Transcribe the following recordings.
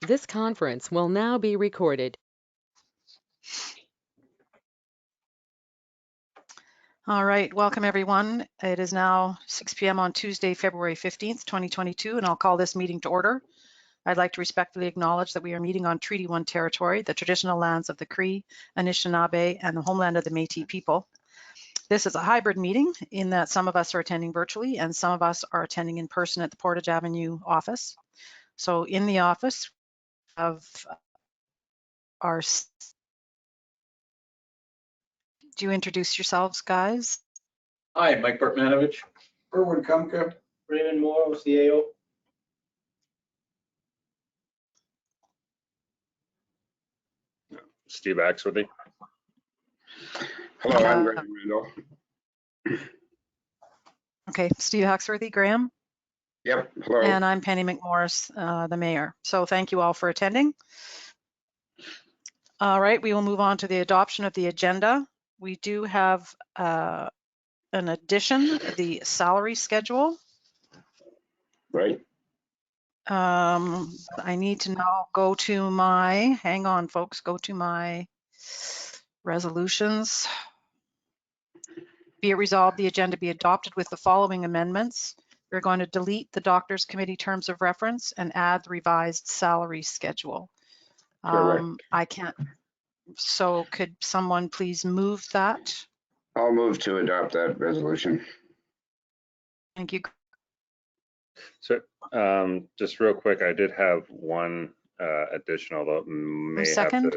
This conference will now be recorded. All right, welcome everyone. It is now 6 p.m. on Tuesday, February 15th, 2022, and I'll call this meeting to order. I'd like to respectfully acknowledge that we are meeting on Treaty 1 territory, the traditional lands of the Cree, Anishinaabe, and the homeland of the Métis people. This is a hybrid meeting in that some of us are attending virtually and some of us are attending in person at the Portage Avenue office. So in the office of our, do you introduce yourselves, guys? Hi, Mike Bartmanovich. Erwin Kumka. Raymond Moore, CAO. Steve Axworthy. Hello, I'm Graham Randall. Okay, Steve Axworthy, Graham. Yep, hello. And I'm Penny McMorris, the mayor. So thank you all for attending. All right, we will move on to the adoption of the agenda. We do have an addition, the salary schedule. Right. I need to now go to my, hang on folks, go to my resolutions. Be it resolved, the agenda be adopted with the following amendments. We're going to delete the Doctors Committee terms of reference and add the revised salary schedule. I can't, so could someone please move that? I'll move to adopt that resolution. Thank you. So just real quick, I did have one additional that may second? have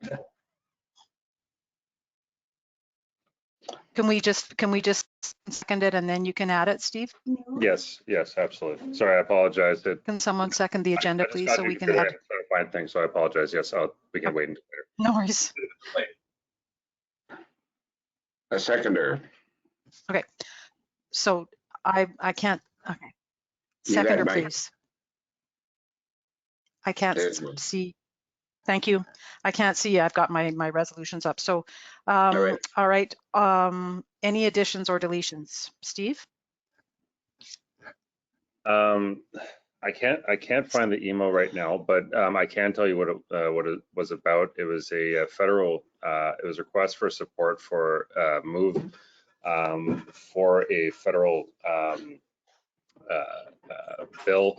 to. Can we just second it and then you can add it, Steve? Yes, absolutely. Sorry, I apologize. Can someone second the agenda, please, so we can add? Find things, so I apologize. Yes, we can wait until later. No worries. A seconder. Okay, so I can't, okay. Seconder, please. I can't see. Thank you. I can't see. I've got my resolutions up. So, all right. Any additions or deletions? Steve? I can't find the email right now, but I can tell you what it was about. It was a federal. It was a request for support for move for a federal bill.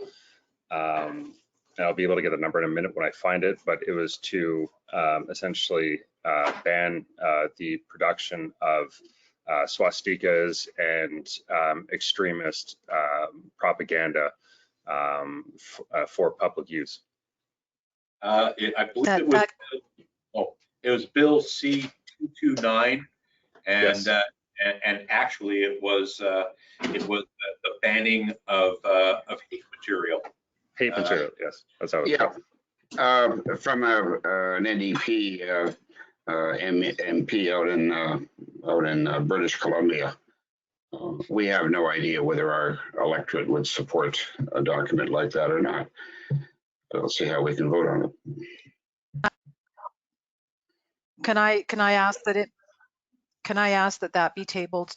And I'll be able to get the number in a minute when I find it, but it was to essentially ban the production of swastikas and extremist propaganda for public use. I believe it was Bill C-229, and yes. and actually it was the banning of hate material. Yes, that's how it's called. From an NDP MP out in British Columbia. We have no idea whether our electorate would support a document like that or not. But we'll see how we can vote on it. Can I ask that be tabled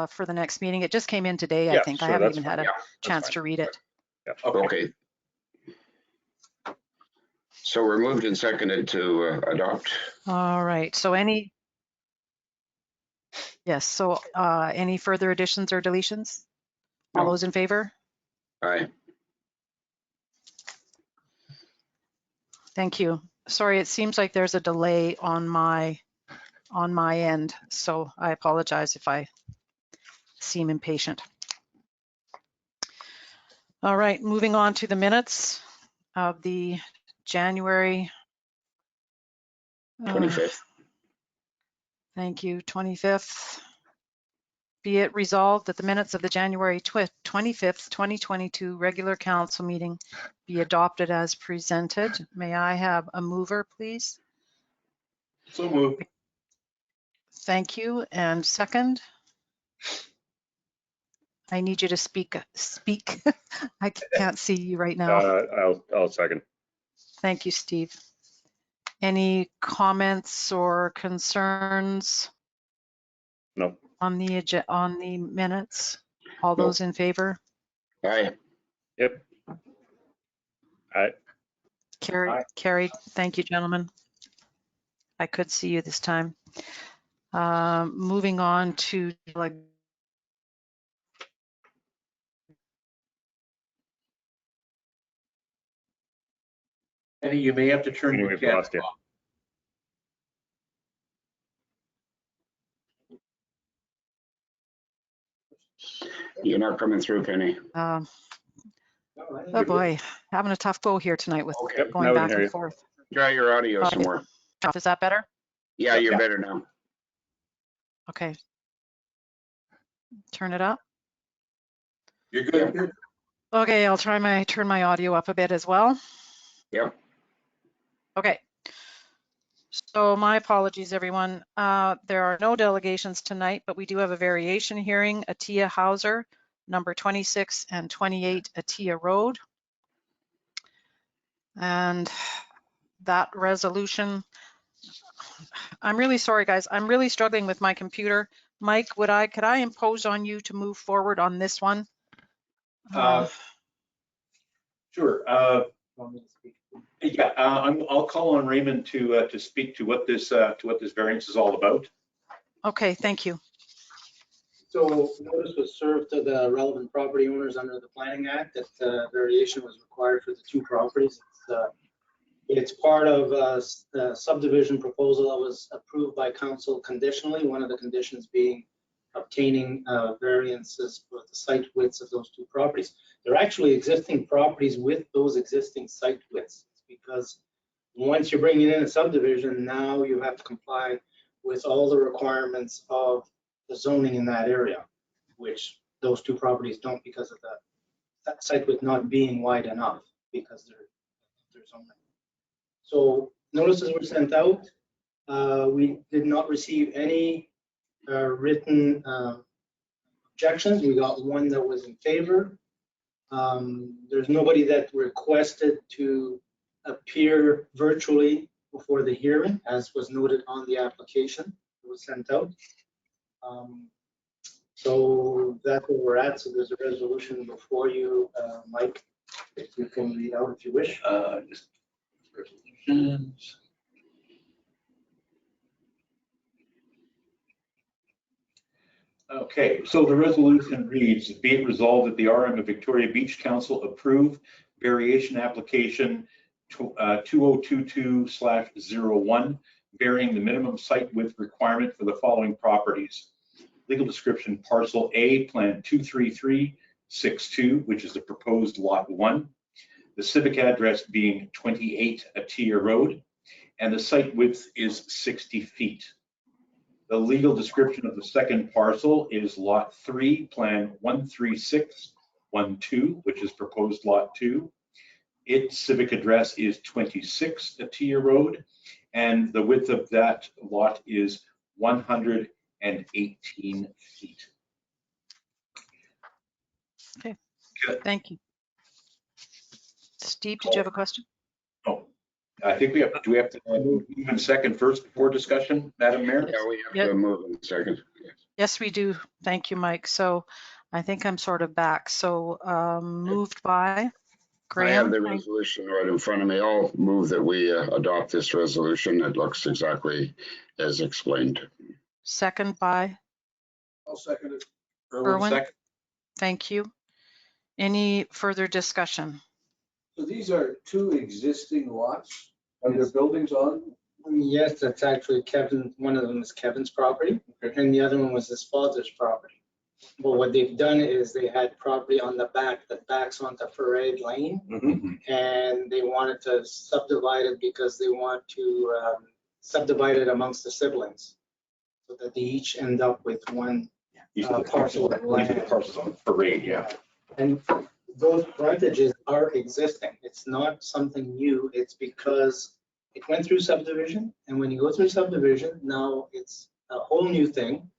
for the next meeting? It just came in today, I think. Sure, I haven't even had a chance to read it. Yeah. Okay. So we're moved and seconded to adopt. All right. So any further additions or deletions? No. All those in favor? Aye. Thank you. Sorry, it seems like there's a delay on my end, so I apologize if I seem impatient. All right, moving on to the minutes of the January 25th. Thank you, 25th. Be it resolved that the minutes of the January 25th, 2022 regular council meeting be adopted as presented. May I have a mover, please? So moved. Thank you. And second? I need you to speak. I can't see you right now. I'll second. Thank you, Steve. Any comments or concerns? No. On the minutes? All those in favor? Aye. Yep. Aye. Carried. Thank you, gentlemen. I could see you this time. Moving on to Penny, you may have to turn your We've camera lost you. off. You're not coming through, Penny. oh boy, having a tough go here tonight with Okay. going Now we can back hear and you. forth. Try your audio Okay. some more. Is that better? Yeah, you're better now. Okay. Turn it up. You're good. Okay, I'll turn my audio up a bit as well. Yep. Okay. So my apologies, everyone. There are no delegations tonight, but we do have a variation hearing, Atia Hauser, number 26 and 28 Atia Road. And that resolution, I'm really sorry, guys. I'm really struggling with my computer. Mike, could I impose on you to move forward on this one? Sure. Yeah, I'll call on Raymond to speak to what this variance is all about. Okay, thank you. So notice was served to the relevant property owners under the Planning Act that variation was required for the two properties. It's part of a subdivision proposal that was approved by council conditionally, one of the conditions being obtaining variances for the site widths of those two properties. There are actually existing properties with those existing site widths, because once you're bringing in a subdivision, now you have to comply with all the requirements of the zoning in that area, which those two properties don't, because of that site width not being wide enough, because they're zoning. So notices were sent out. We did not receive any written objections. We got one that was in favor. There's nobody that requested to appear virtually before the hearing, as was noted on the application that was sent out. So that's where we're at. So there's a resolution before you, Mike, if you can read out if you wish. Just resolutions. Okay, so the resolution reads, be it resolved that the RM of Victoria Beach Council approve variation application 2022/01, varying the minimum site width requirement for the following properties. Legal description, parcel A, plan 23362, which is the proposed lot 1. The civic address being 28 Atia Road, and the site width is 60 feet. The legal description of the second parcel is lot 3, plan 13612, which is proposed lot 2. Its civic address is 26 Atia Road, and the width of that lot is 118 feet. Okay, thank you. Steve, did you have a question? Oh, I think do we have to move in second first before discussion, Madam Mayor? Yeah, we have to move in a second. Yes, we do. Thank you, Mike. So I think I'm sort of back. So moved by I have Graham. the resolution right in front of me. I'll move that we adopt this resolution. It looks exactly as explained. Second by I'll second it. Irwin. Second. Thank you. Any further discussion? So these are two existing lots. Are there buildings on? Yes, that's actually Kevin. One of them is Kevin's property, and the other one was his father's property. But what they've done is they had property on the back that backs onto Parade Lane, and they wanted to subdivide it because they want to subdivide it amongst the siblings, so that they each end up with one parcel of land. Parcels on Parade, yeah. And those frontages are existing. It's not something new. It's because it went through subdivision, and when you go through subdivision, now it's a whole new thing.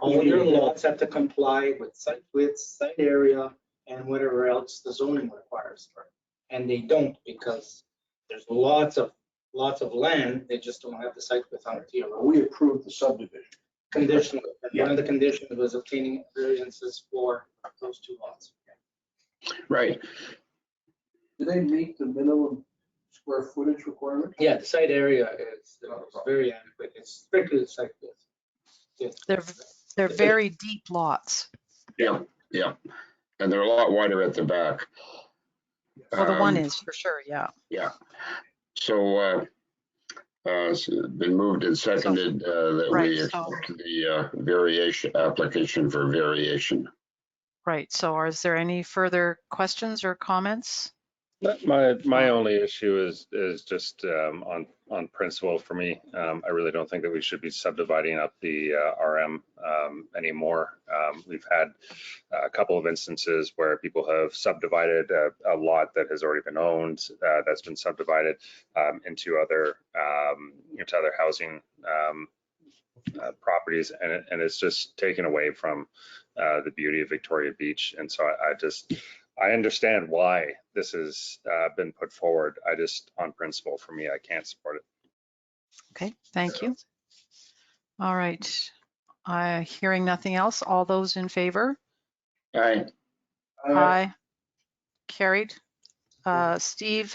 All your lots have to comply with site width, site area, and whatever else the zoning requires. And they don't, because there's lots of land. They just don't have the site width on it. We approved the subdivision. Conditional. And one of the conditions was obtaining variances for those two lots. Right. Do they meet the minimum square footage requirement? Yeah, the site area is very adequate. It's strictly the site width. They're very deep lots. Yeah, yeah. And they're a lot wider at the back. Well, the one Um, is for sure, yeah. Yeah. So it's been moved and seconded that Right, we so- accept the variation application for variation. Right, so is there any further questions or comments? My only issue is just on principle for me. I really don't think that we should be subdividing up the RM anymore. We've had a couple of instances where people have subdivided a lot that has already been owned, that's been subdivided into other housing properties, and it's just taken away from the beauty of Victoria Beach. And so I understand why this has been put forward. I just, on principle, for me, I can't support it. Okay, thank you. All right, hearing nothing else, all those in favor? Aye. Aye. Carried. Steve,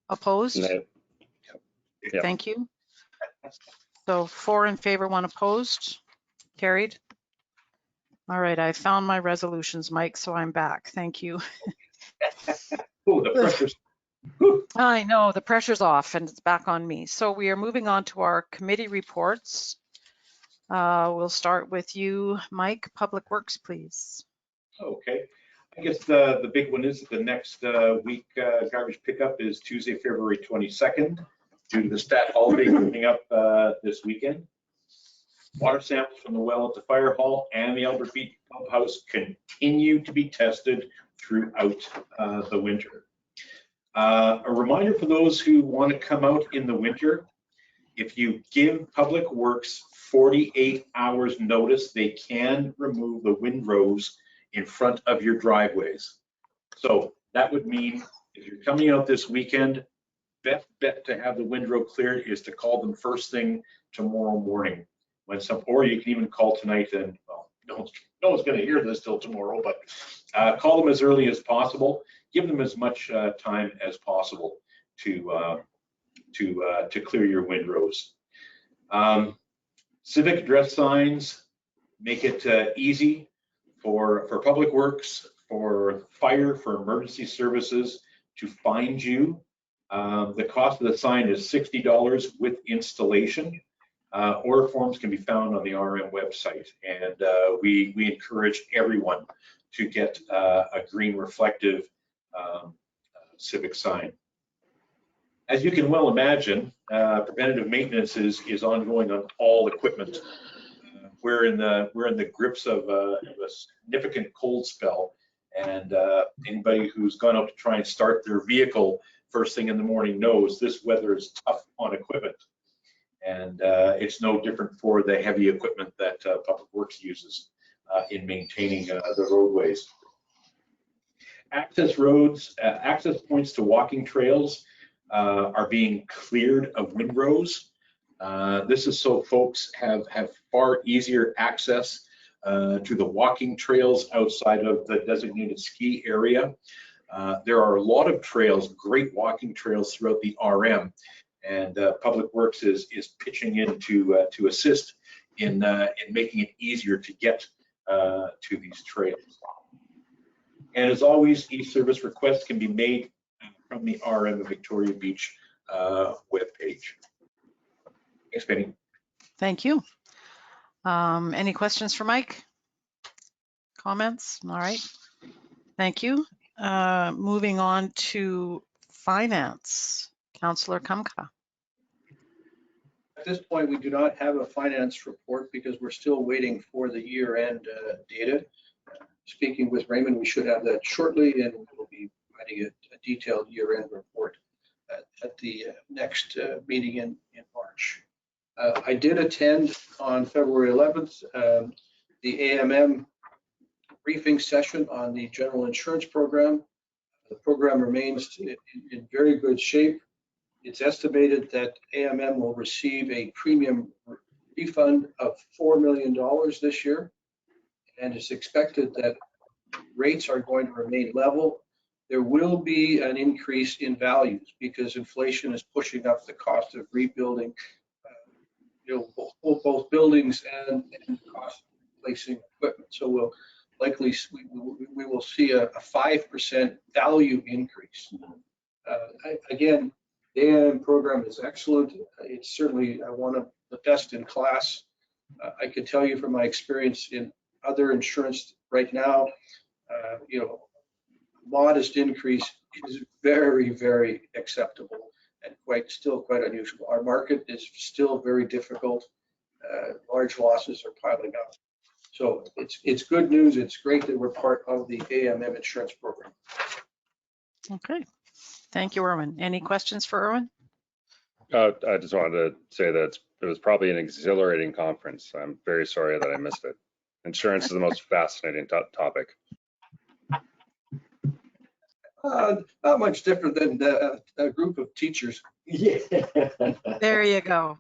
opposed? No. Yep. Thank you. So 4 in favor, 1 opposed, carried. All right, I found my resolutions, Mike, so I'm back. Thank you. Oh, the pressure's. I know the pressure's off and it's back on me. So we are moving on to our committee reports. We'll start with you, Mike. Public Works, please. Okay. I guess the big one is the next week garbage pickup is Tuesday, February 22nd, due to the stat holiday coming up this weekend. Water samples from the well at the fire hall and the Albert Beach Pump House continue to be tested throughout the winter. A reminder for those who want to come out in the winter, if you give Public Works 48 hours notice, they can remove the windrows in front of your driveways. So that would mean if you're coming out this weekend, best bet to have the windrow cleared is to call them first thing tomorrow morning. Or you can even call tonight, and well, no one's going to hear this till tomorrow, but call them as early as possible. Give them as much time as possible to clear your windrows. Civic address signs make it easy for Public Works, for fire, for emergency services to find you. The cost of the sign is $60 with installation. Order forms can be found on the RM website, and we encourage everyone to get a green reflective Civic sign. As you can well imagine, preventative maintenance is ongoing on all equipment. We're in the grips of a significant cold spell, and anybody who's gone out to try and start their vehicle first thing in the morning knows this weather is tough on equipment. And it's no different for the heavy equipment that Public Works uses in maintaining the roadways. Access roads, access points to walking trails are being cleared of windrows. This is so folks have far easier access to the walking trails outside of the designated ski area. There are a lot of trails, great walking trails throughout the RM. And Public Works is pitching in to assist in making it easier to get to these trails. And as always, e-service requests can be made from the RM of Victoria Beach webpage. Thanks, Penny. Thank you. Any questions for Mike? Comments? All right. Thank you. Moving on to finance. Councillor Kumka. At this point, we do not have a finance report because we're still waiting for the year-end data. Speaking with Raymond, we should have that shortly, and we'll be providing a detailed year-end report at the next meeting in March. I did attend on February 11th the AMM briefing session on the general insurance program. The program remains in very good shape. It's estimated that AMM will receive a premium refund of $4 million this year, and it's expected that rates are going to remain level there will be an increase in values because inflation is pushing up the cost of rebuilding, both buildings and cost of replacing equipment. So we'll likely, we will see a 5% value increase. Again, the AIM program is excellent. It's certainly one of the best in class. I can tell you from my experience in other insurance right now, modest increase is very, very acceptable and still quite unusual. Our market is still very difficult. Large losses are piling up. So it's good news. It's great that we're part of the AMM insurance program. Okay. Thank you, Erwin. Any questions for Erwin? I just wanted to say that it was probably an exhilarating conference. I'm very sorry that I missed it. Insurance is the most fascinating topic. Not much different than a group of teachers. Yeah. There you go.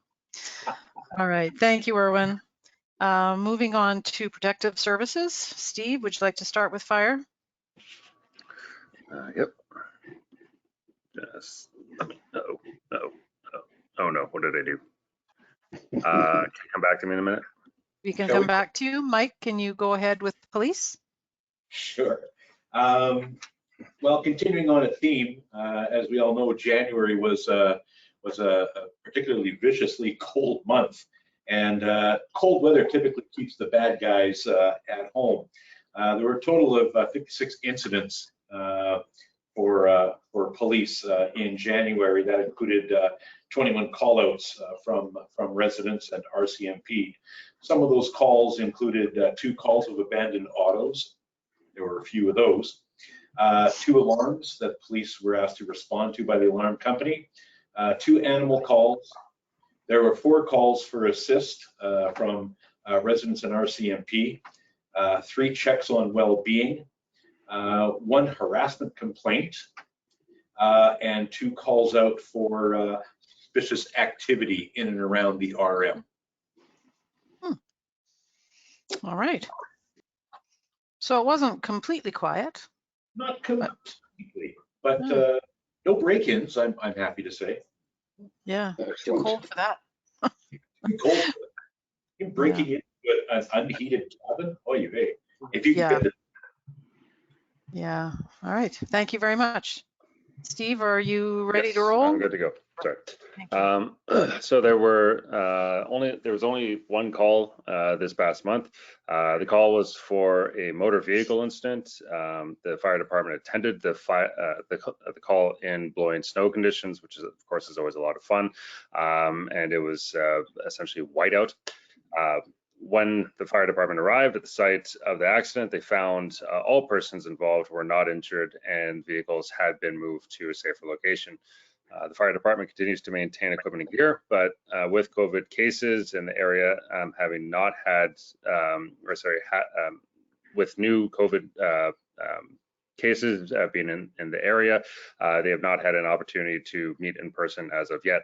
All right. Thank you, Erwin. Moving on to protective services. Steve, would you like to start with fire? Yep. Yes. Oh no, what did I do? Can you come back to me in a minute? We can come back to you. Mike, can you go ahead with police? Sure. Well, continuing on a theme, as we all know, January was a particularly viciously cold month, and cold weather typically keeps the bad guys at home. There were a total of 56 incidents for police in January. That included 21 callouts from residents and RCMP. Some of those calls included 2 calls of abandoned autos. There were a few of those. 2 alarms that police were asked to respond to by the alarm company. 2 animal calls. There were 4 calls for assist from residents and RCMP. 3 checks on well-being. 1 harassment complaint. And 2 calls out for suspicious activity in and around the RM. All right. So it wasn't completely quiet. Not completely, but no break-ins, I'm happy to say. Yeah, Excellent. too cold for that. Too cold for that. You're breaking into an unheated cabin? Oh, you hey. If you can get it. Yeah. All right. Thank you very much. Steve, are you ready to Yes, roll? I'm good to go. Sorry. So there was only 1 call this past month. The call was for a motor vehicle incident. The fire department attended the call in blowing snow conditions, which is of course is always a lot of fun. And it was essentially whiteout. When the fire department arrived at the site of the accident, they found all persons involved were not injured and vehicles had been moved to a safer location. The fire department continues to maintain equipment and gear, but with COVID cases in the area having not had, with new COVID cases being in the area, they have not had an opportunity to meet in person as of yet.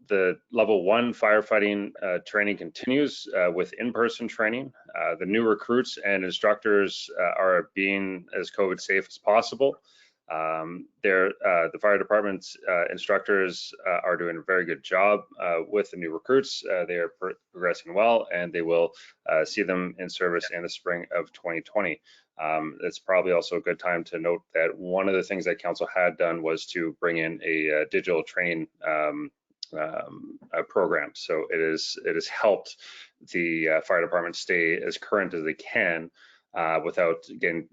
The level 1 firefighting training continues with in-person training. The new recruits and instructors are being as COVID safe as possible. The fire department's instructors are doing a very good job with the new recruits. They are progressing well, and they will see them in service in the spring of 2020. It's probably also a good time to note that one of the things that council had done was to bring in a digital training program. So it has helped the fire department stay as current as they can without getting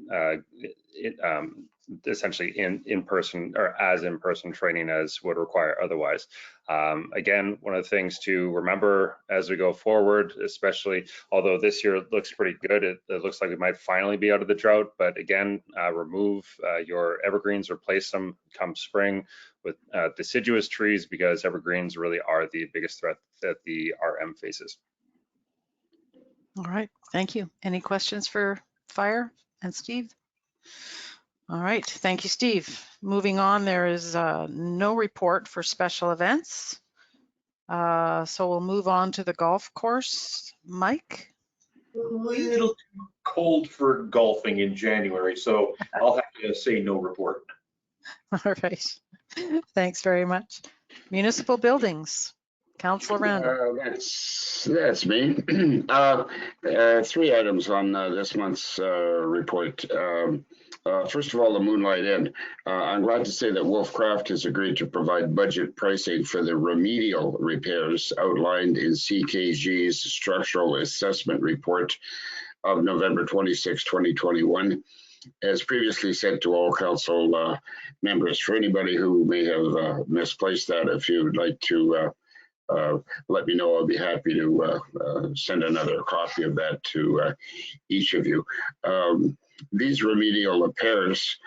essentially in-person or as in-person training as would require otherwise. Again, one of the things to remember as we go forward, especially although this year looks pretty good, it looks like we might finally be out of the drought, but again, remove your evergreens, replace them come spring with deciduous trees, because evergreens really are the biggest threat that the RM faces. All right, thank you. Any questions for fire and Steve? All right, thank you, Steve. Moving on, there is no report for special events. So we'll move on to the golf course. Mike? A little too cold for golfing in January, so I'll have to say no report. All right. Thanks very much. Municipal buildings, Councillor Randall. That's me. 3 items on this month's report. First of all, the Moonlight Inn. I'm glad to say that Wolfcraft has agreed to provide budget pricing for the remedial repairs outlined in CKG's structural assessment report of November 26, 2021. As previously sent to all council members. For anybody who may have misplaced that, if you would like to let me know, I'll be happy to send another copy of that to each of you. These remedial repairs,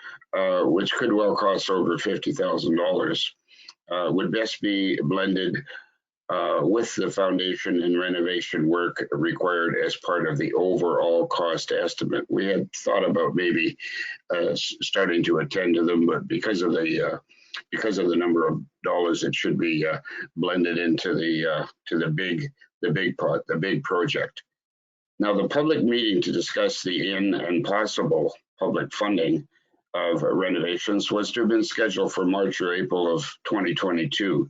which could well cost over $50,000, would best be blended with the foundation and renovation work required as part of the overall cost estimate. We had thought about maybe starting to attend to them, but because of the number of dollars, it should be blended into the big project. Now, the public meeting to discuss the inn and possible public funding of renovations was to have been scheduled for March or April of 2022.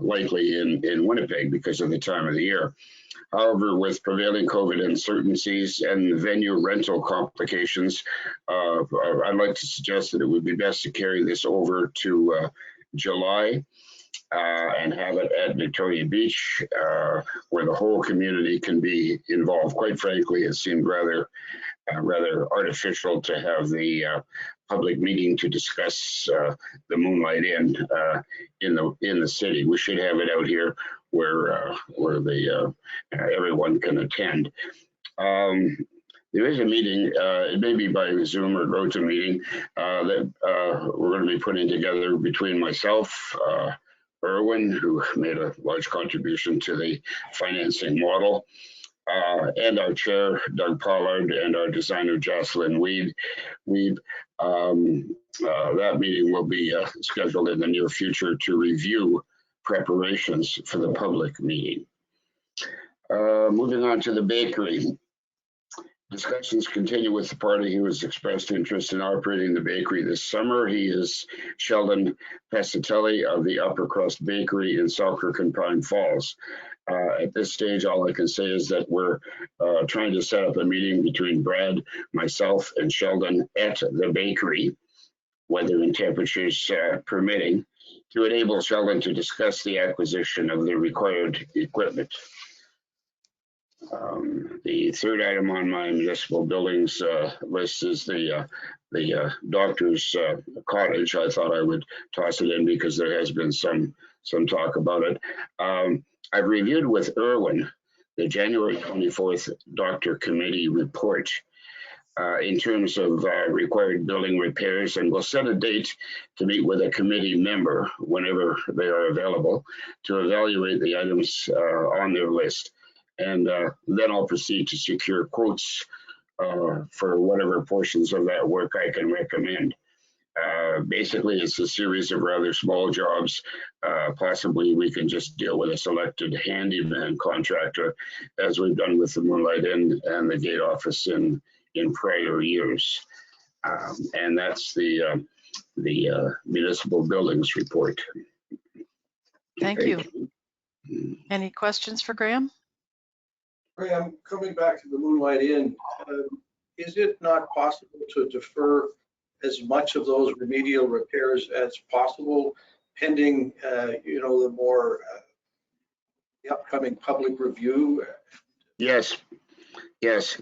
Likely in Winnipeg because of the time of the year. However, with prevailing COVID uncertainties and venue rental complications, I'd like to suggest that it would be best to carry this over to July and have it at Victoria Beach, where the whole community can be involved. Quite frankly, it seemed rather artificial to have the public meeting to discuss the Moonlight Inn in the city. We should have it out here where everyone can attend. There is a meeting, it may be by Zoom or GoToMeeting, that we're going to be putting together between myself, Erwin, who made a large contribution to the financing model, and our chair, Doug Pollard, and our designer, Jocelyn Weed. That meeting will be scheduled in the near future to review preparations for the public meeting. Moving on to the bakery. Discussions continue with the party who has expressed interest in operating the bakery this summer. He is Sheldon Pescatelli of the Upper Crust Bakery in Selkirk and Pine Falls. At this stage, all I can say is that we're trying to set up a meeting between Brad, myself, and Sheldon at the bakery, weather and temperatures permitting, to enable Sheldon to discuss the acquisition of the required equipment. The third item on my municipal buildings list is the doctor's cottage. I thought I would toss it in because there has been some talk about it. I've reviewed with Erwin the January 24th doctor committee report in terms of required building repairs, and we'll set a date to meet with a committee member whenever they are available to evaluate the items on their list. And then I'll proceed to secure quotes for whatever portions of that work I can recommend. Basically, it's a series of rather small jobs. Possibly we can just deal with a selected handyman contractor, as we've done with the Moonlight Inn and the gate office in prior years. And that's the municipal buildings report. Thank you. Any questions for Graham? Graham, coming back to the Moonlight Inn, is it not possible to defer as much of those remedial repairs as possible pending, the upcoming public review? Yes. As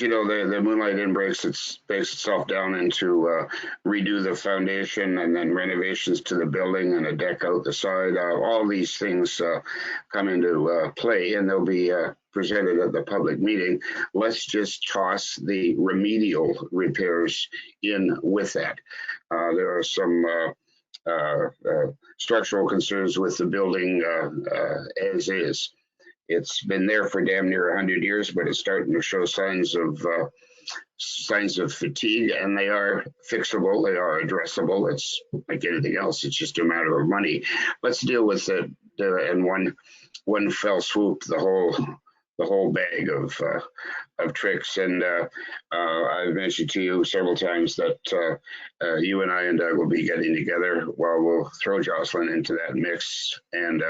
you know, the Moonlight Inn breaks itself down into redo the foundation and then renovations to the building and a deck out the side. All these things come into play, and they'll be presented at the public meeting. Let's just toss the remedial repairs in with that. There are some structural concerns with the building as is. It's been there for damn near 100 years, but it's starting to show signs of fatigue, and they are fixable. They are addressable. It's like anything else. It's just a matter of money. Let's deal with it in one fell swoop. The whole bag of tricks. And I've mentioned to you several times that you and I and Doug will be getting together. Well, we'll throw Jocelyn into that mix, and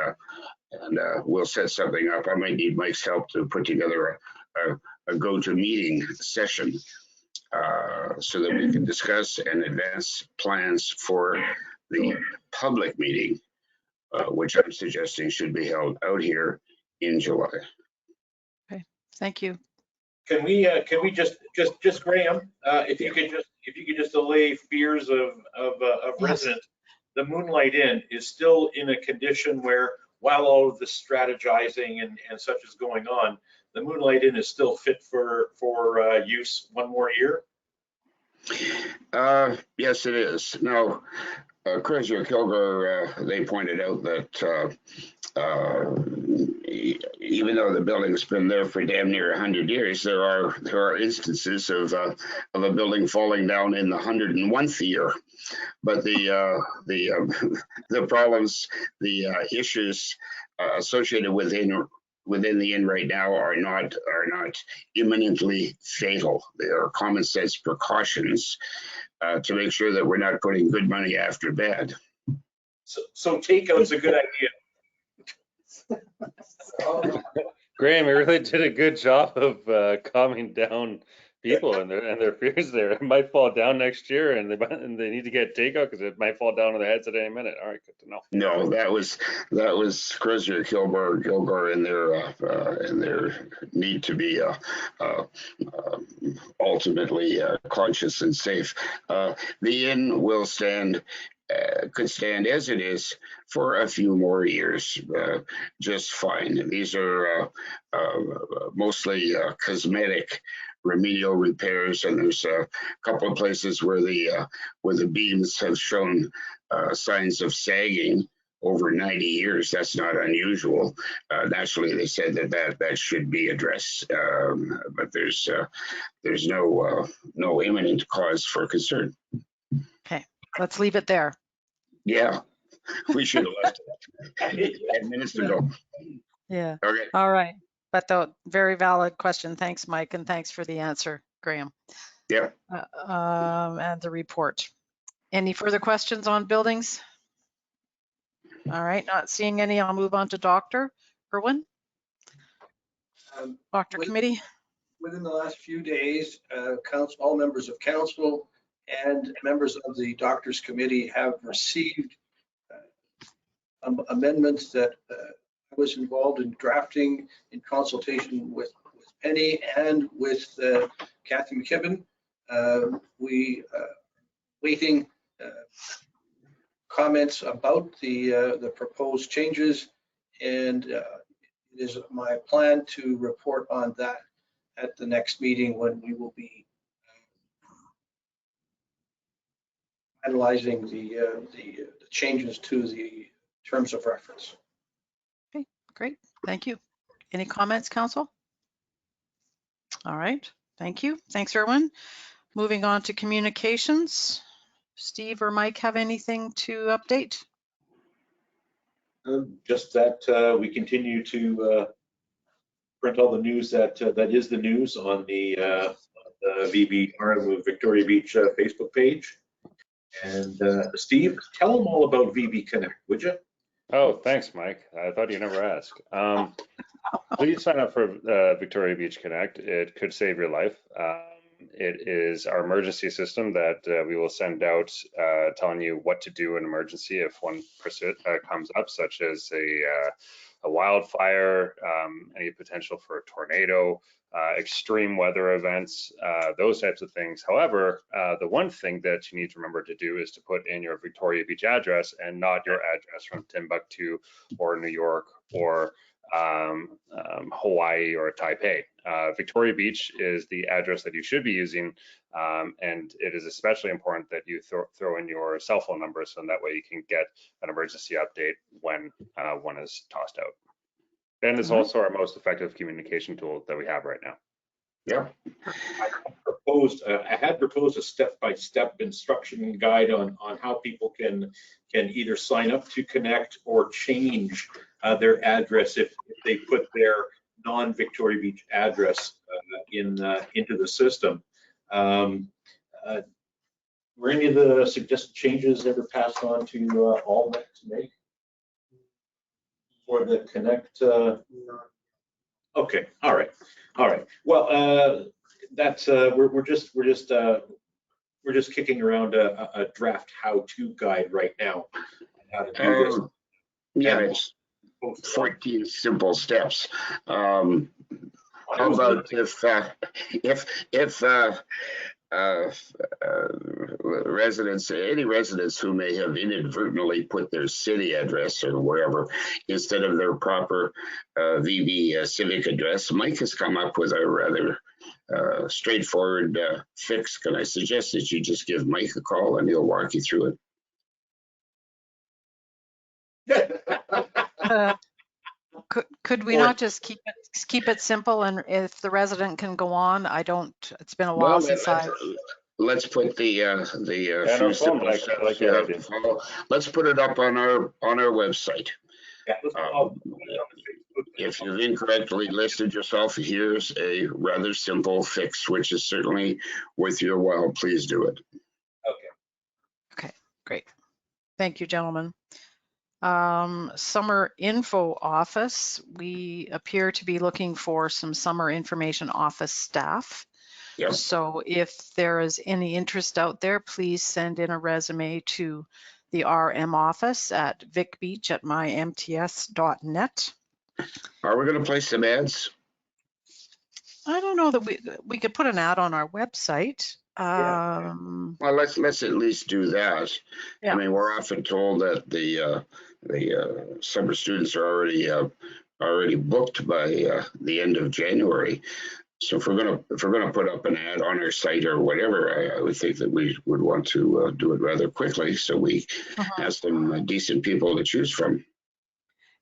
we'll set something up. I might need Mike's help to put together a go-to meeting session so that we can discuss and advance plans for the public meeting, which I'm suggesting should be held out here in July. Okay, thank you. Can we just Graham, if you could just allay fears of residents, the Moonlight Inn is still in a condition where, while all of the strategizing and such is going on, the Moonlight Inn is still fit for use one more year? Yes, it is. Now, Crazier Kilgore, they pointed out that even though the building's been there for damn near 100 years, there are instances of a building falling down in the 101th year. But the problems, the issues associated within the inn right now are not imminently fatal. They are common sense precautions to make sure that we're not putting good money after bad. So takeout's a good idea. Graham, you really did a good job of calming down people and their fears there. It might fall down next year, and they need to get takeout because it might fall down on their heads at any minute. All right, good to know. No, that was Crazier Kilgore in their need to be ultimately conscious and safe. The inn will could stand as it is for a few more years, just fine. These are mostly cosmetic remedial repairs, and there's a couple of places where the beams have shown signs of sagging over 90 years. That's not unusual. Naturally, they said that should be addressed, but there's no imminent cause for concern. Okay, let's leave it there. Yeah, we should have left it 10 minutes ago. Yeah. Okay. All right. But the very valid question. Thanks, Mike, and thanks for the answer, Graham. Yeah. And the report. Any further questions on buildings? All right, not seeing any. I'll move on to Dr. Irwin. Doctor Committee. Within the last few days, all members of council and members of the Doctors Committee have received amendments that I was involved in drafting in consultation with Penny and with Kathy McKibben. We waiting comments about the proposed changes, and it is my plan to report on that at the next meeting when we will be analyzing the changes to the terms of reference. Okay, great. Thank you. Any comments, council? All right. Thank you. Thanks, Irwin. Moving on to communications. Steve or Mike have anything to update? Just that we continue to print all the news that is the news on the VB or Victoria Beach Facebook page. And Steve, tell them all about VB Connect, would you? Oh, thanks, Mike. I thought you'd never ask. Please sign up for Victoria Beach Connect. It could save your life. It is our emergency system that we will send out telling you what to do in emergency if one comes up, such as a wildfire, any potential for a tornado, extreme weather events, those types of things. However, the one thing that you need to remember to do is to put in your Victoria Beach address and not your address from Timbuktu or New York or Hawaii or Taipei. Victoria Beach is the address that you should be using, and it is especially important that you throw in your cell phone number, so that way you can get an emergency update when one is tossed out. And it's also our most effective communication tool that we have right now. Yeah. I had proposed a step-by-step instruction guide on how people can either sign up to Connect or change their address if they put their non-Victoria Beach address into the system. Were any of the suggested changes ever passed on to Allnet to make for the connect? Okay, all right. Well, that's we're just kicking around a draft how-to guide right now on how to do this. Yeah, it's 14 simple steps. How about if residents, any residents who may have inadvertently put their city address or wherever instead of their proper VB civic address, Mike has come up with a rather straightforward fix. Can I suggest that you just give Mike a call and he'll walk you through it? Could we not just keep it simple, and if the resident can go on? It's been a while since let's put the few simple steps like you have to follow. Let's put it up on our website. If you've incorrectly listed yourself, here's a rather simple fix, which is certainly worth your while. Please do it. Okay, great. Thank you, gentlemen. Summer info office. We appear to be looking for some summer information office staff. Yep. So if there is any interest out there, please send in a resume to the RM office at vicbeach@mymts.net. Are we going to place some ads? I don't know that we could put an ad on our website. Well, let's at least do that. Yeah. I mean, we're often told that the summer students are already booked by the end of January. So if we're gonna put up an ad on our site or whatever, I would think that we would want to do it rather quickly, so we have some decent people to choose from.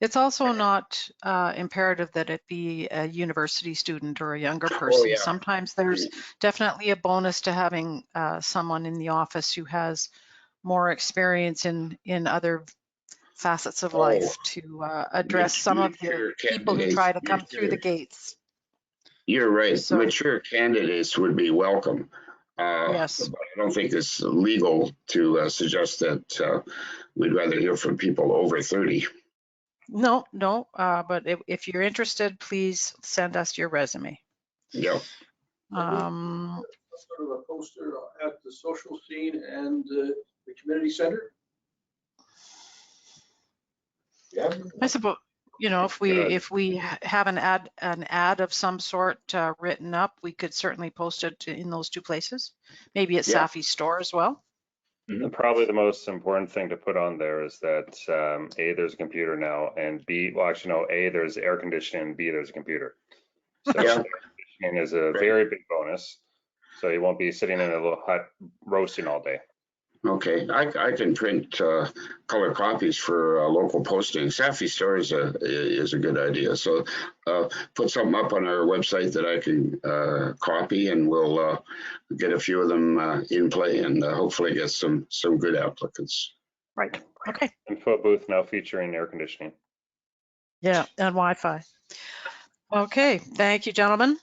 It's also not imperative that it be a university student or a younger person. Yeah. Sometimes there's definitely a bonus to having someone in the office who has more experience in other facets of life to address some of the people who try to come through the gates. You're right. So, mature candidates would be welcome. Yes. But I don't think it's legal to suggest that we'd rather hear from people over 30. No, but if you're interested, please send us your resume. Yeah. Sort of a poster at the social scene and the community center. Yeah. I suppose, if we have an ad of some sort written up, we could certainly post it in those two places. Maybe at Safi's store as well. And probably the most important thing to put on there is that A, there's a computer now, and B, well, actually no, A, there's air conditioning, and B, there's a computer. So air conditioning is a very big bonus. So you won't be sitting in a little hut roasting all day. Okay, I can print color copies for local posting. Safi store is a good idea. So put something up on our website that I can copy, and we'll get a few of them in play, and hopefully get some good applicants. Right. Okay. Info booth now featuring air conditioning. Yeah, and Wi-Fi. Okay, thank you, gentlemen.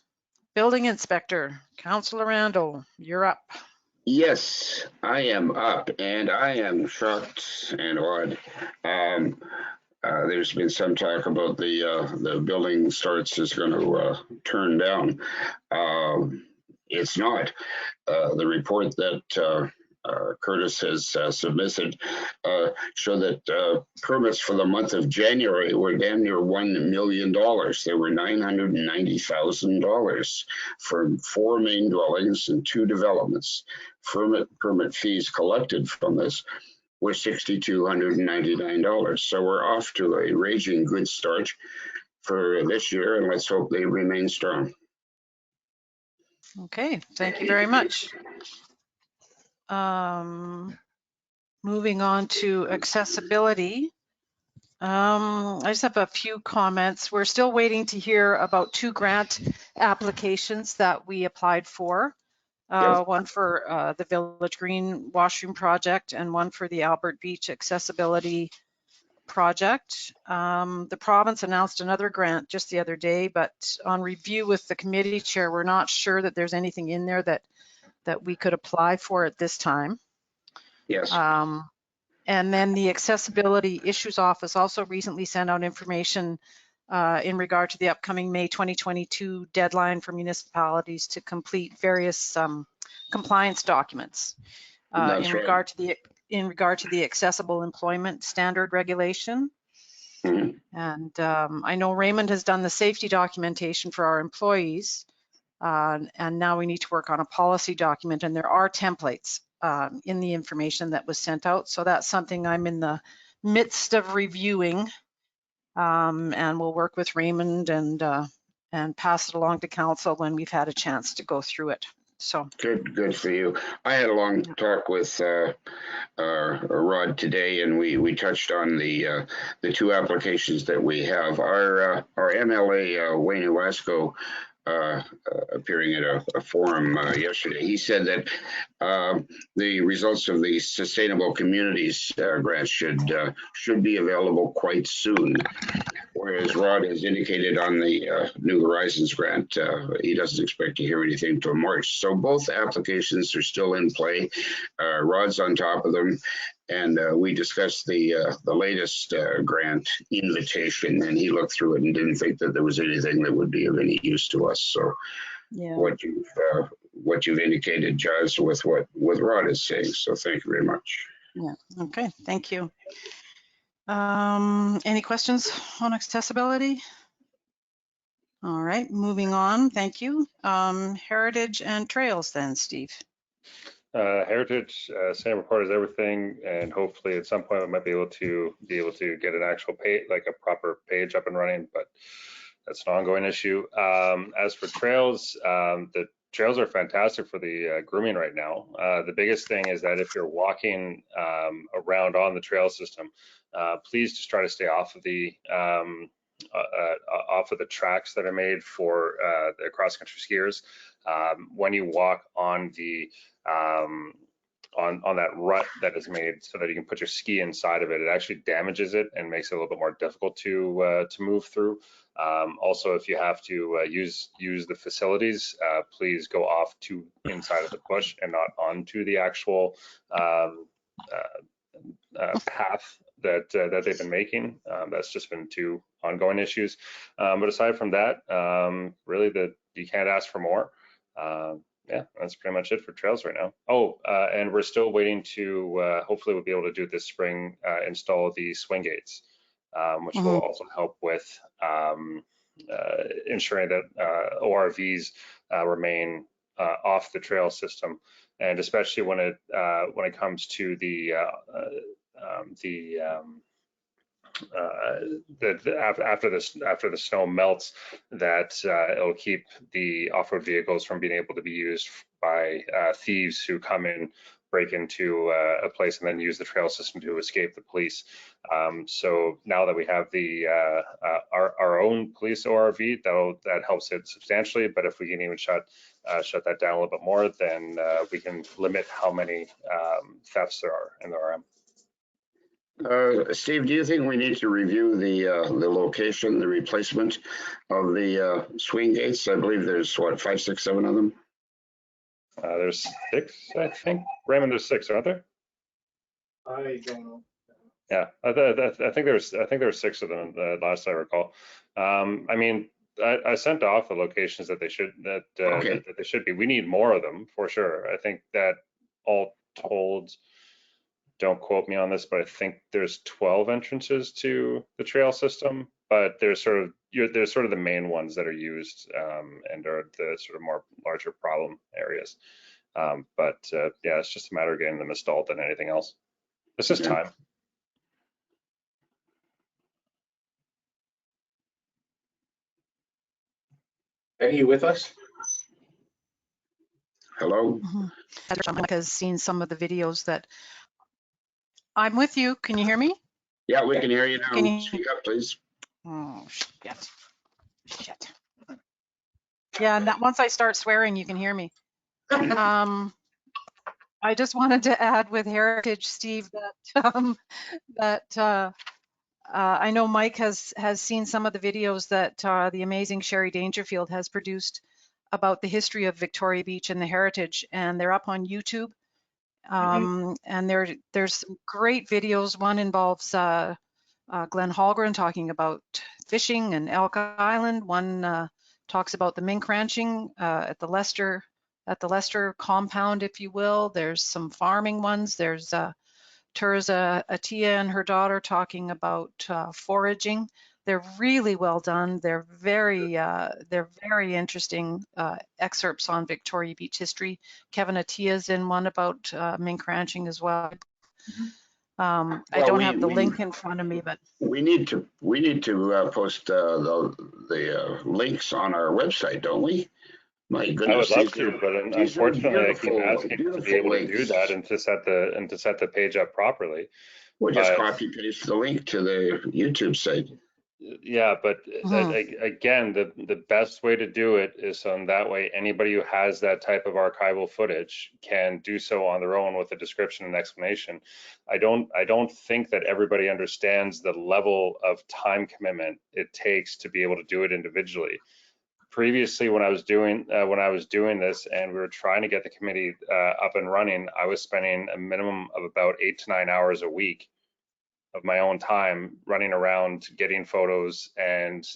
Building inspector, Councillor Randall, you're up. Yes, I am up, and I am shocked and awed. There's been some talk about the building starts is going to turn down. It's not. The report that Curtis has submitted show that permits for the month of January were damn near $1 million. There were $990,000 for 4 main dwellings and 2 developments. Permit fees collected from this were $6,299. So we're off to a raging good start for this year, and let's hope they remain strong. Okay, thank you very much. Moving on to accessibility. I just have a few comments. We're still waiting to hear about 2 grant applications that we applied for. One for the Village Green Washroom Project and one for the Albert Beach Accessibility project. The province announced another grant just the other day, but on review with the committee chair, we're not sure that there's anything in there that we could apply for at this time. Yes. And then the Accessibility Issues Office also recently sent out information in regard to the upcoming May 2022 deadline for municipalities to complete various compliance documents That's right. in regard to the Accessible Employment Standard Regulation. Mhm. And I know Raymond has done the safety documentation for our employees, and now we need to work on a policy document, and there are templates in the information that was sent out. So that's something I'm in the midst of reviewing, and we'll work with Raymond and pass it along to council when we've had a chance to go through it. So Good for you. I had a long talk with Rod today, and we touched on the two applications that we have. Our MLA Wayne Iwasco, appearing at a forum yesterday, he said that the results of the Sustainable Communities grant should be available quite soon. Whereas Rod has indicated on the New Horizons grant, he doesn't expect to hear anything till March. So both applications are still in play. Rod's on top of them. And we discussed the latest grant invitation, and he looked through it and didn't think that there was anything that would be of any use to us. So yeah, what you've indicated jives with what Rod is saying. So thank you very much. yeah, okay, thank you. Any questions on accessibility? All right, moving on, thank you. Heritage and trails then, Steve. Heritage, same report as everything, and hopefully at some point we might be able to get an actual page, like a proper page up and running, but that's an ongoing issue. As for trails, the trails are fantastic for the grooming right now. The biggest thing is that if you're walking around on the trail system, please just try to stay off of the tracks that are made for the cross-country skiers. When you walk on the on that rut that is made so that you can put your ski inside of it, it actually damages it and makes it a little bit more difficult to move through. Also, if you have to use the facilities, please go off to inside of the bush and not onto the actual path that they've been making. That's just been two ongoing issues. But aside from that, really you can't ask for more. Yeah, that's pretty much it for trails right now. Oh, and we're still waiting to, hopefully we'll be able to do this spring, install the swing gates, which will also help with ensuring that ORVs remain off the trail system, and especially when it comes to after the snow melts, that it'll keep the off-road vehicles from being able to be used by thieves who come in, break into a place, and then use the trail system to escape the police. So now that we have our own police ORV, that helps it substantially. But if we can even shut that down a little bit more, then we can limit how many thefts there are in the RM. Steve, do you think we need to review the location, the replacement of the swing gates? I believe there's what, 5, 6, 7 of them. There's 6, I think. Raymond, there's 6, aren't there? I don't know. Yeah, I think there were 6 of them last I recall. I mean, I sent off the locations that they should that they should be. We need more of them for sure. I think that all told, don't quote me on this, but I think there's 12 entrances to the trail system, but there's sort of the main ones that are used and are the sort of more larger problem areas. But yeah, it's just a matter of getting them installed than anything else. It's just time. Are you with us? Hello? Monica has seen some of the videos that I'm with you. Can you hear me? Yeah, we can hear you now. Can you... Speak up, please. Oh, shit. Yeah, and once I start swearing, you can hear me. I just wanted to add with Heritage, Steve, that I know Mike has seen some of the videos that the amazing Sherry Dangerfield has produced about the history of Victoria Beach and the heritage, and they're up on YouTube. And there's some great videos. One involves Glenn Hallgren talking about fishing and Elk Island. One talks about the mink ranching at the Lester compound, if you will. There's some farming ones. There's Terza Atia and her daughter talking about foraging. They're really well done. They're very interesting excerpts on Victoria Beach history. Kevin Atia's in one about mink ranching as well. I don't have the link in front of me, but we need to post the links on our website, don't we? My goodness, I would love to, but unfortunately, I keep asking to be able to do that and to set the page up properly. We'll just copy paste the link to the YouTube site. Yeah, but again, the best way to do it is so that way anybody who has that type of archival footage can do so on their own with a description and explanation. I don't think that everybody understands the level of time commitment it takes to be able to do it individually. Previously, when I was doing this and we were trying to get the committee up and running, I was spending a minimum of about 8 to 9 hours a week of my own time running around getting photos and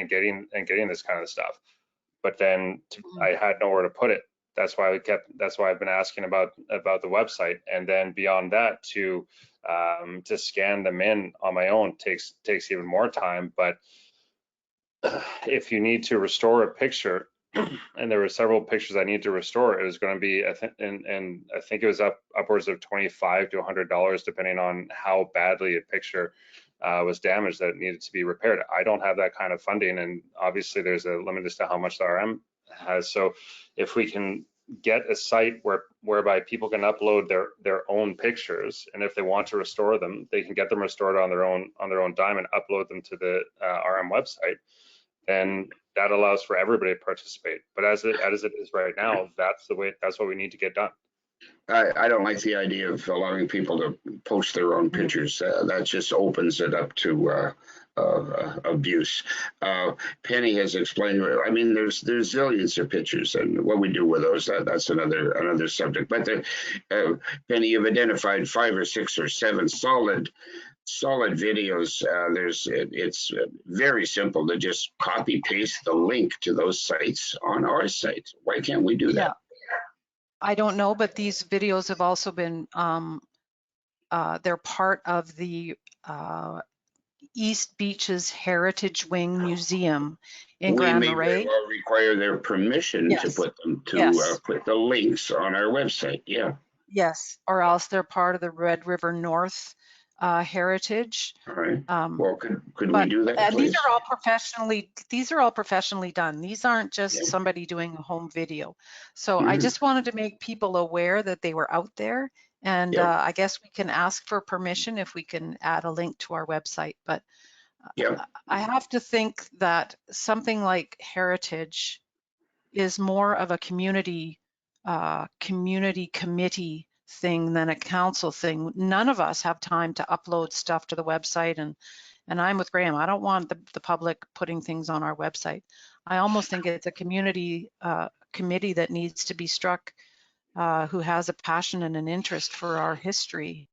getting this kind of stuff. But then I had nowhere to put it. That's why I've been asking about the website. And then beyond that, to scan them in on my own takes even more time. But if you need to restore a picture, and there were several pictures I need to restore, it was going to be, I think it was upwards of $25 to $100, depending on how badly a picture was damaged that it needed to be repaired. I don't have that kind of funding, and obviously there's a limit as to how much the RM has. So if we can get a site whereby people can upload their own pictures, and if they want to restore them, they can get them restored on their own dime and upload them to the RM website, then that allows for everybody to participate. But as it is right now, that's what we need to get done. I don't like the idea of allowing people to post their own pictures. That just opens it up to abuse. Penny has explained. I mean, there's zillions of pictures, and what we do with those, that's another subject. But Penny, you've identified 5 or 6 or 7 solid videos. It's very simple to just copy paste the link to those sites on our site. Why can't we do that? I don't know, but these videos have also been they're part of the East Beaches Heritage Wing Museum in Grand Marais. We may well require their permission to put them put the links on our website. Yeah. Yes, or else they're part of the Red River North heritage. All right. Well, could we do that, please? These are all professionally done. These aren't just somebody doing a home video. So I just wanted to make people aware that they were out there, and I guess we can ask for permission if we can add a link to our website. But I have to think that something like heritage is more of a community committee thing than a council thing. None of us have time to upload stuff to the website, and I'm with Graham. I don't want the public putting things on our website. I almost think it's a community committee that needs to be struck who has a passion and an interest for our history.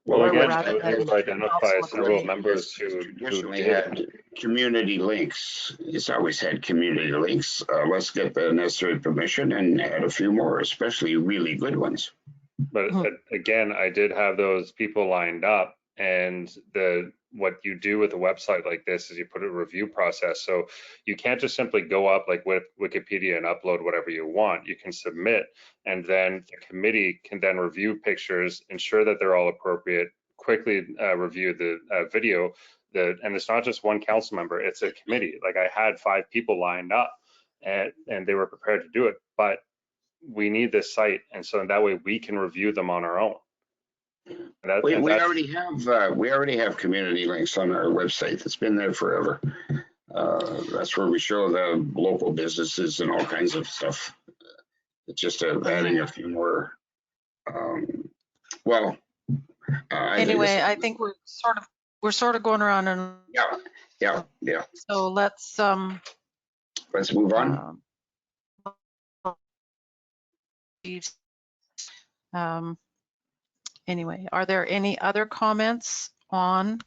Well, again, I would identify several members who had community links. It's always had community links. Let's get the necessary permission and add a few more, especially really good ones. But again, I did have those people lined up, and what you do with a website like this is you put a review process. So you can't just simply go up like with Wikipedia and upload whatever you want. You can submit, and then the committee can then review pictures, ensure that they're all appropriate, quickly review the video. And it's not just one council member, it's a committee. Like I had 5 people lined up, and they were prepared to do it, but we need this site, and so that way we can review them on our own. We already have community links on our website. It's been there forever. That's where we show the local businesses and all kinds of stuff. It's just adding a few more. Anyway, I think we're sort of we're sort of going around and Yeah. so let's Let's move on. Anyway, are there any other comments on